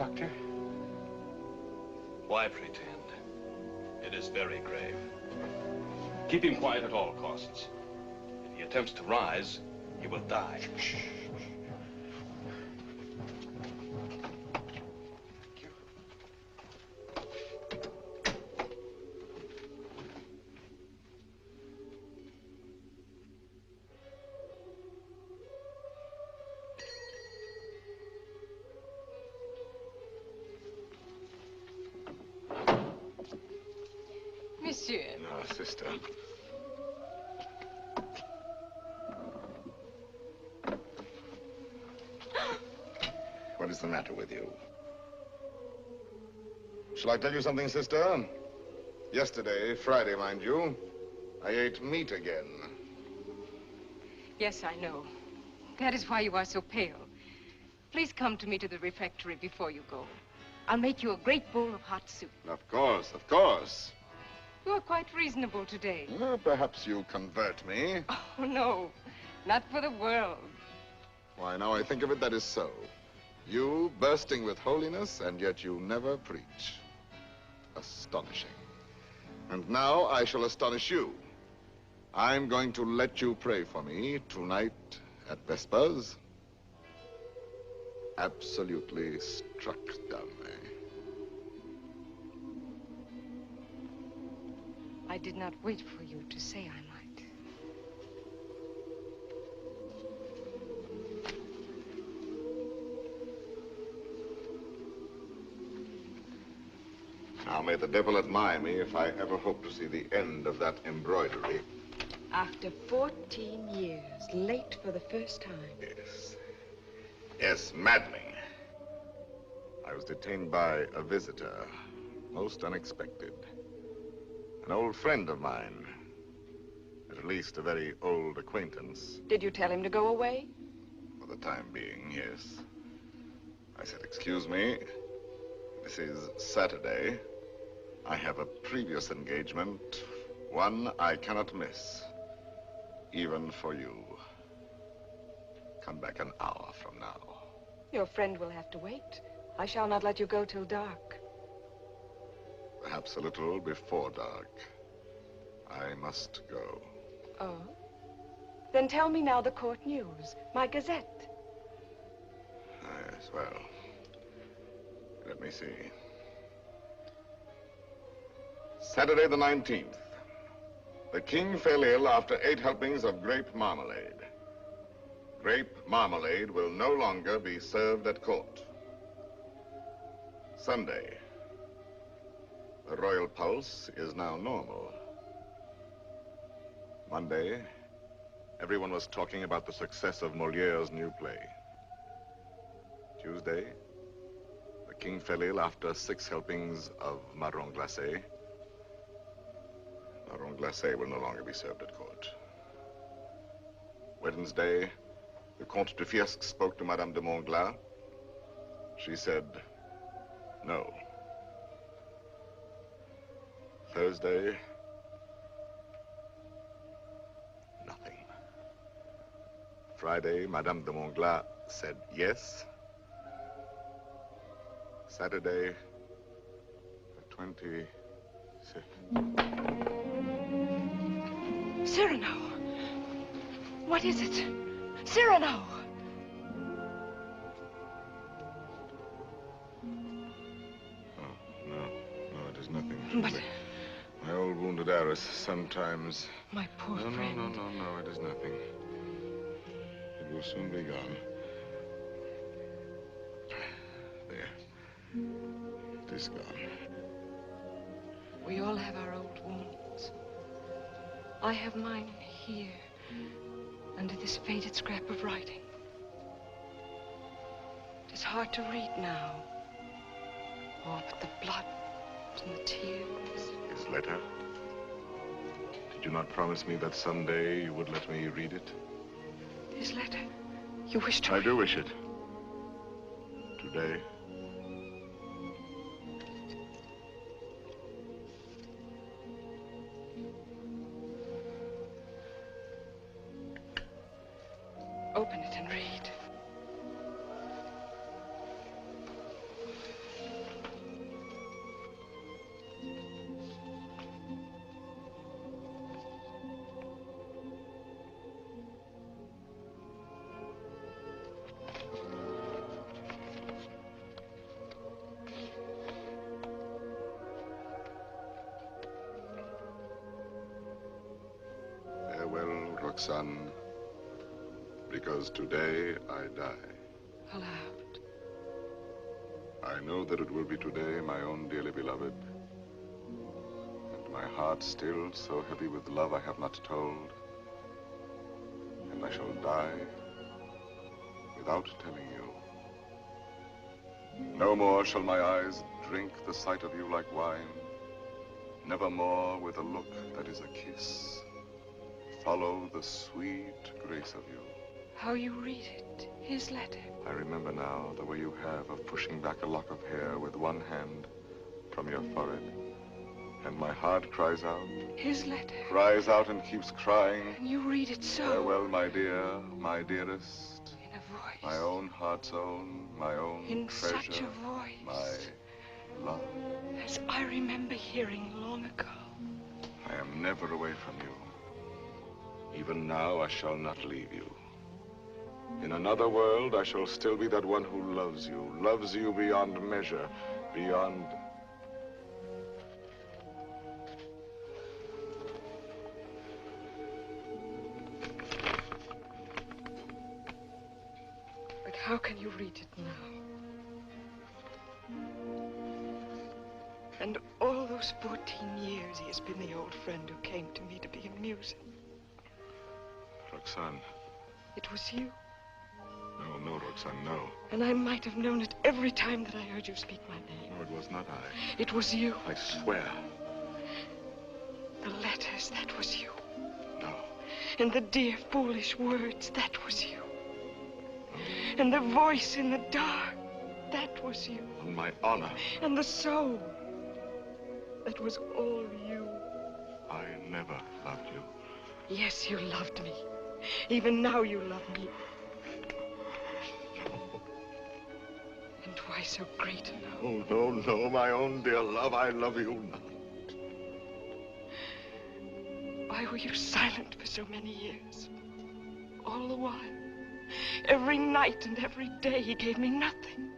J: Doctor?
M: Why pretend? It is very grave. Keep him quiet at all costs. If he attempts to rise, he will die. Shh.
E: Monsieur.
B: No, sister. What is the matter with you? Shall I tell you something, sister? Yesterday, Friday, mind you, I ate meat again.
E: Yes, I know. That is why you are so pale. Please come to me to the refectory before you go. I'll make you a great bowl of hot soup.
B: Of course, of course.
E: You are quite reasonable today.
B: Well, perhaps you convert me.
E: Oh, no. Not for the world.
B: Why, now I think of it, that is so. You bursting with holiness, and yet you never preach. Astonishing. And now I shall astonish you. I'm going to let you pray for me tonight at Vespers. Absolutely struck dumb, eh?
E: I did not wait for you to say I might.
B: Now may the devil admire me if I ever hope to see the end of that embroidery.
E: After 14 years, late for the first time.
B: Yes. Yes, maddening. I was detained by a visitor, most unexpected. An old friend of mine. At least a very old acquaintance.
E: Did you tell him to go away?
B: For the time being, yes. I said, excuse me, this is Saturday. I have a previous engagement, one I cannot miss, even for you. Come back an hour from now.
E: Your friend will have to wait. I shall not let you go till dark.
B: Perhaps a little before dark. I must go.
E: Oh? Then tell me now the court news, my gazette.
B: Yes, well, let me see. Saturday the 19th. The king fell ill after 8 helpings of grape marmalade. Grape marmalade will no longer be served at court. Sunday. The royal pulse is now normal. Monday, everyone was talking about the success of Moliere's new play. Tuesday, the king fell ill after 6 helpings of marron glacé. Marron glacé will no longer be served at court. Wednesday, the Comte de Fiesque spoke to Madame de Montglat. She said, no. Thursday, nothing. Friday, Madame de Montglat said yes. Saturday, the 26th.
E: Cyrano! What is it? Cyrano!
B: No, it is nothing.
E: But...
B: my old wounded heiress sometimes...
E: My poor friend.
B: No, it is nothing. It will soon be gone. There. It is gone.
E: We all have our old wounds. I have mine here, under this faded scrap of writing. It is hard to read now. Oh, but the blood and the tears.
B: His letter? Did you not promise me that someday you would let me read it?
E: His letter? You wish to...
B: I do wish it. Today.
E: Open it and read.
B: Roxane, because today I die.
E: Aloud.
B: I know that it will be today, my own dearly beloved. And my heart still so heavy with love I have not told. And I shall die without telling you. No more shall my eyes drink the sight of you like wine. Nevermore with a look that is a kiss. Follow the sweet grace of you.
E: How you read it, his letter.
B: I remember now the way you have of pushing back a lock of hair with one hand from your forehead. And my heart cries out.
E: His letter.
B: Cries out and keeps crying.
E: And you read it so.
B: Farewell, my dear, my dearest.
E: In a voice.
B: My own heart's own, my own
E: in
B: treasure.
E: Such a voice.
B: My love.
E: As I remember hearing long ago.
B: I am never away from you. Even now, I shall not leave you. In another world, I shall still be that one who loves you beyond measure, beyond...
E: But how can you read it now? And all those 14 years, he has been the old friend who came to me to be amusing.
B: Roxane.
E: It was you.
B: No, Roxane, no.
E: And I might have known it every time that I heard you speak my name.
B: No, it was not I.
E: It was you.
B: I swear.
E: The letters, that was you.
B: No.
E: And the dear, foolish words, that was you. And the voice in the dark, that was you.
B: On my honor.
E: And the soul, that was all you.
B: I never loved you.
E: Yes, you loved me. Even now you love me. And why so great a love?
B: Oh, no, my own dear love, I love you not.
E: Why were you silent for so many years? All the while. Every night and every day he gave me nothing.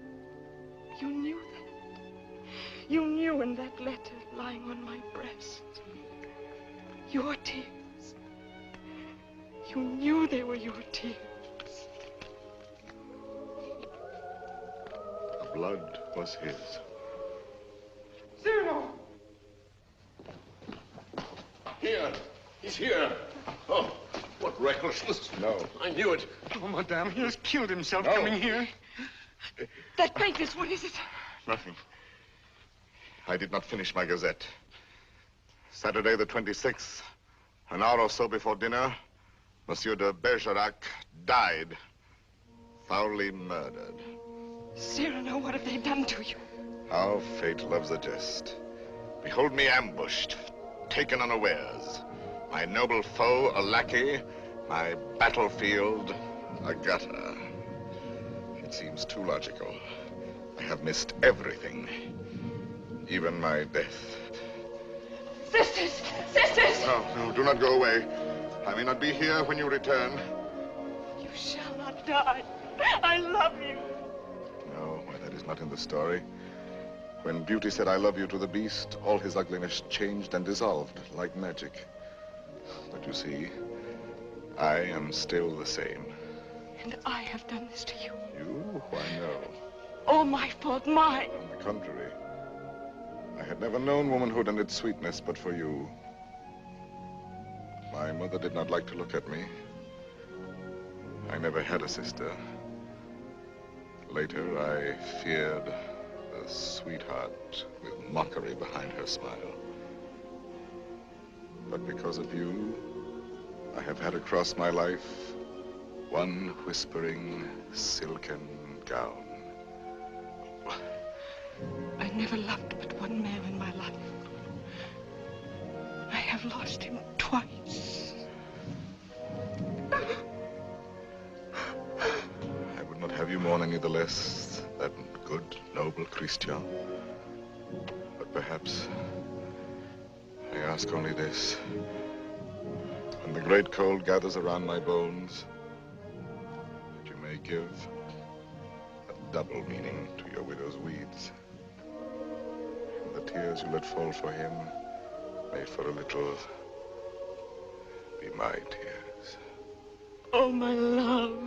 E: You knew that. You knew in that letter lying on my breast. Your tears. You knew they were your tears.
B: The blood was his.
E: Cyrano!
H: Here. He's here. Oh, what recklessness.
B: No.
H: I knew it.
J: Oh, madame, he has killed himself coming here.
E: That faintness, what is it?
B: Nothing. I did not finish my gazette. Saturday the 26th, an hour or so before dinner, Monsieur de Bergerac died, foully murdered.
E: Cyrano, what have they done to you?
B: How fate loves a jest. Behold me ambushed, taken unawares. My noble foe, a lackey, my battlefield, a gutter. It seems too logical. I have missed everything, even my death.
E: Sisters! Sisters!
B: No, do not go away. I may not be here when you return.
E: You shall not die. I love you.
B: No, why, that is not in the story. When Beauty said I love you to the beast, all his ugliness changed and dissolved like magic. But you see, I am still the same.
E: And I have done this to you.
B: You? Why, no.
E: All my fault, mine.
B: On the contrary. I had never known womanhood and its sweetness but for you. My mother did not like to look at me. I never had a sister. Later, I feared a sweetheart with mockery behind her smile. But because of you, I have had across my life one whispering silken gown.
E: I never loved but one man in my life. I have lost him twice.
B: I would not have you mourn any the less, that good, noble Christian. But perhaps I ask only this. When the great cold gathers around my bones, that you may give a double meaning to your widow's weeds. And the tears you let fall for him may for a little be my tears.
E: Oh, my love.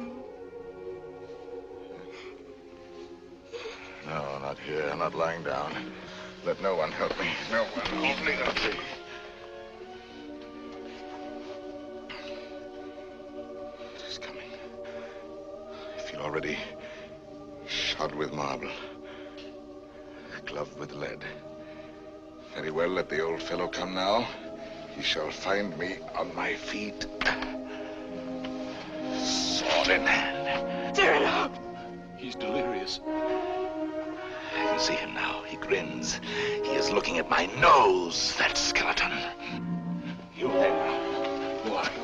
B: No, not here, not lying down. Let no one help me. No one, only the tree. It is coming. I feel already shod with marble, gloved with lead. Very well, let the old fellow come now. He shall find me on my feet. Sword in hand.
E: Cyrano!
H: He's delirious.
D: I can see him now. He grins. He is looking at my nose, that skeleton. You then, who are you?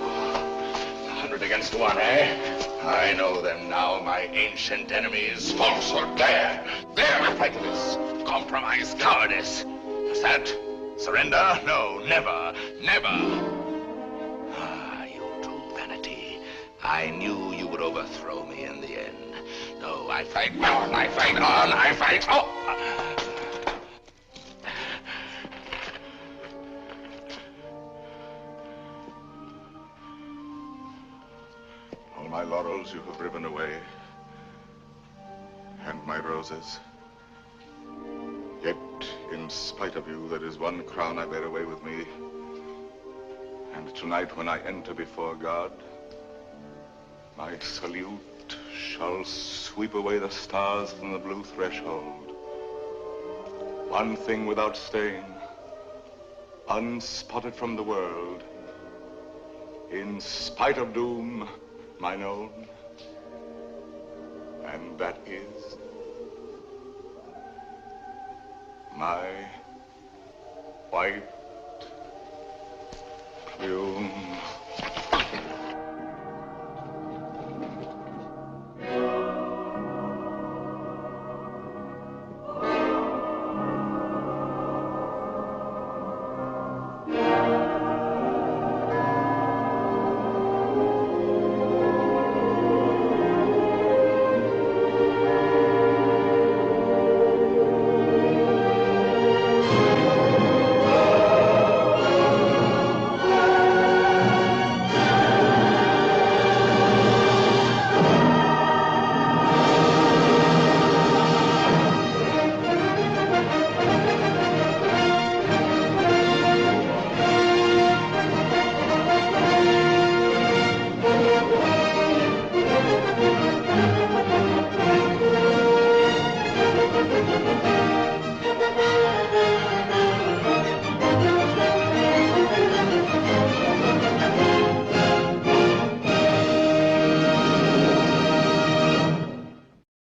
D: 100 against 1, eh? I know them now, my ancient enemies. Falsehood, there my prejudice. Compromise, cowardice. Is that surrender? No, never, never. Ah, you true vanity. I knew you would overthrow me in the end. No, I fight on, I fight on, I fight on.
B: All my laurels you have riven away, and my roses. Yet, in spite of you, there is one crown I bear away with me. And tonight, when I enter before God, my salute shall sweep away the stars from the blue threshold. One thing without stain, unspotted from the world, in spite of doom, mine own, and that is my white plume.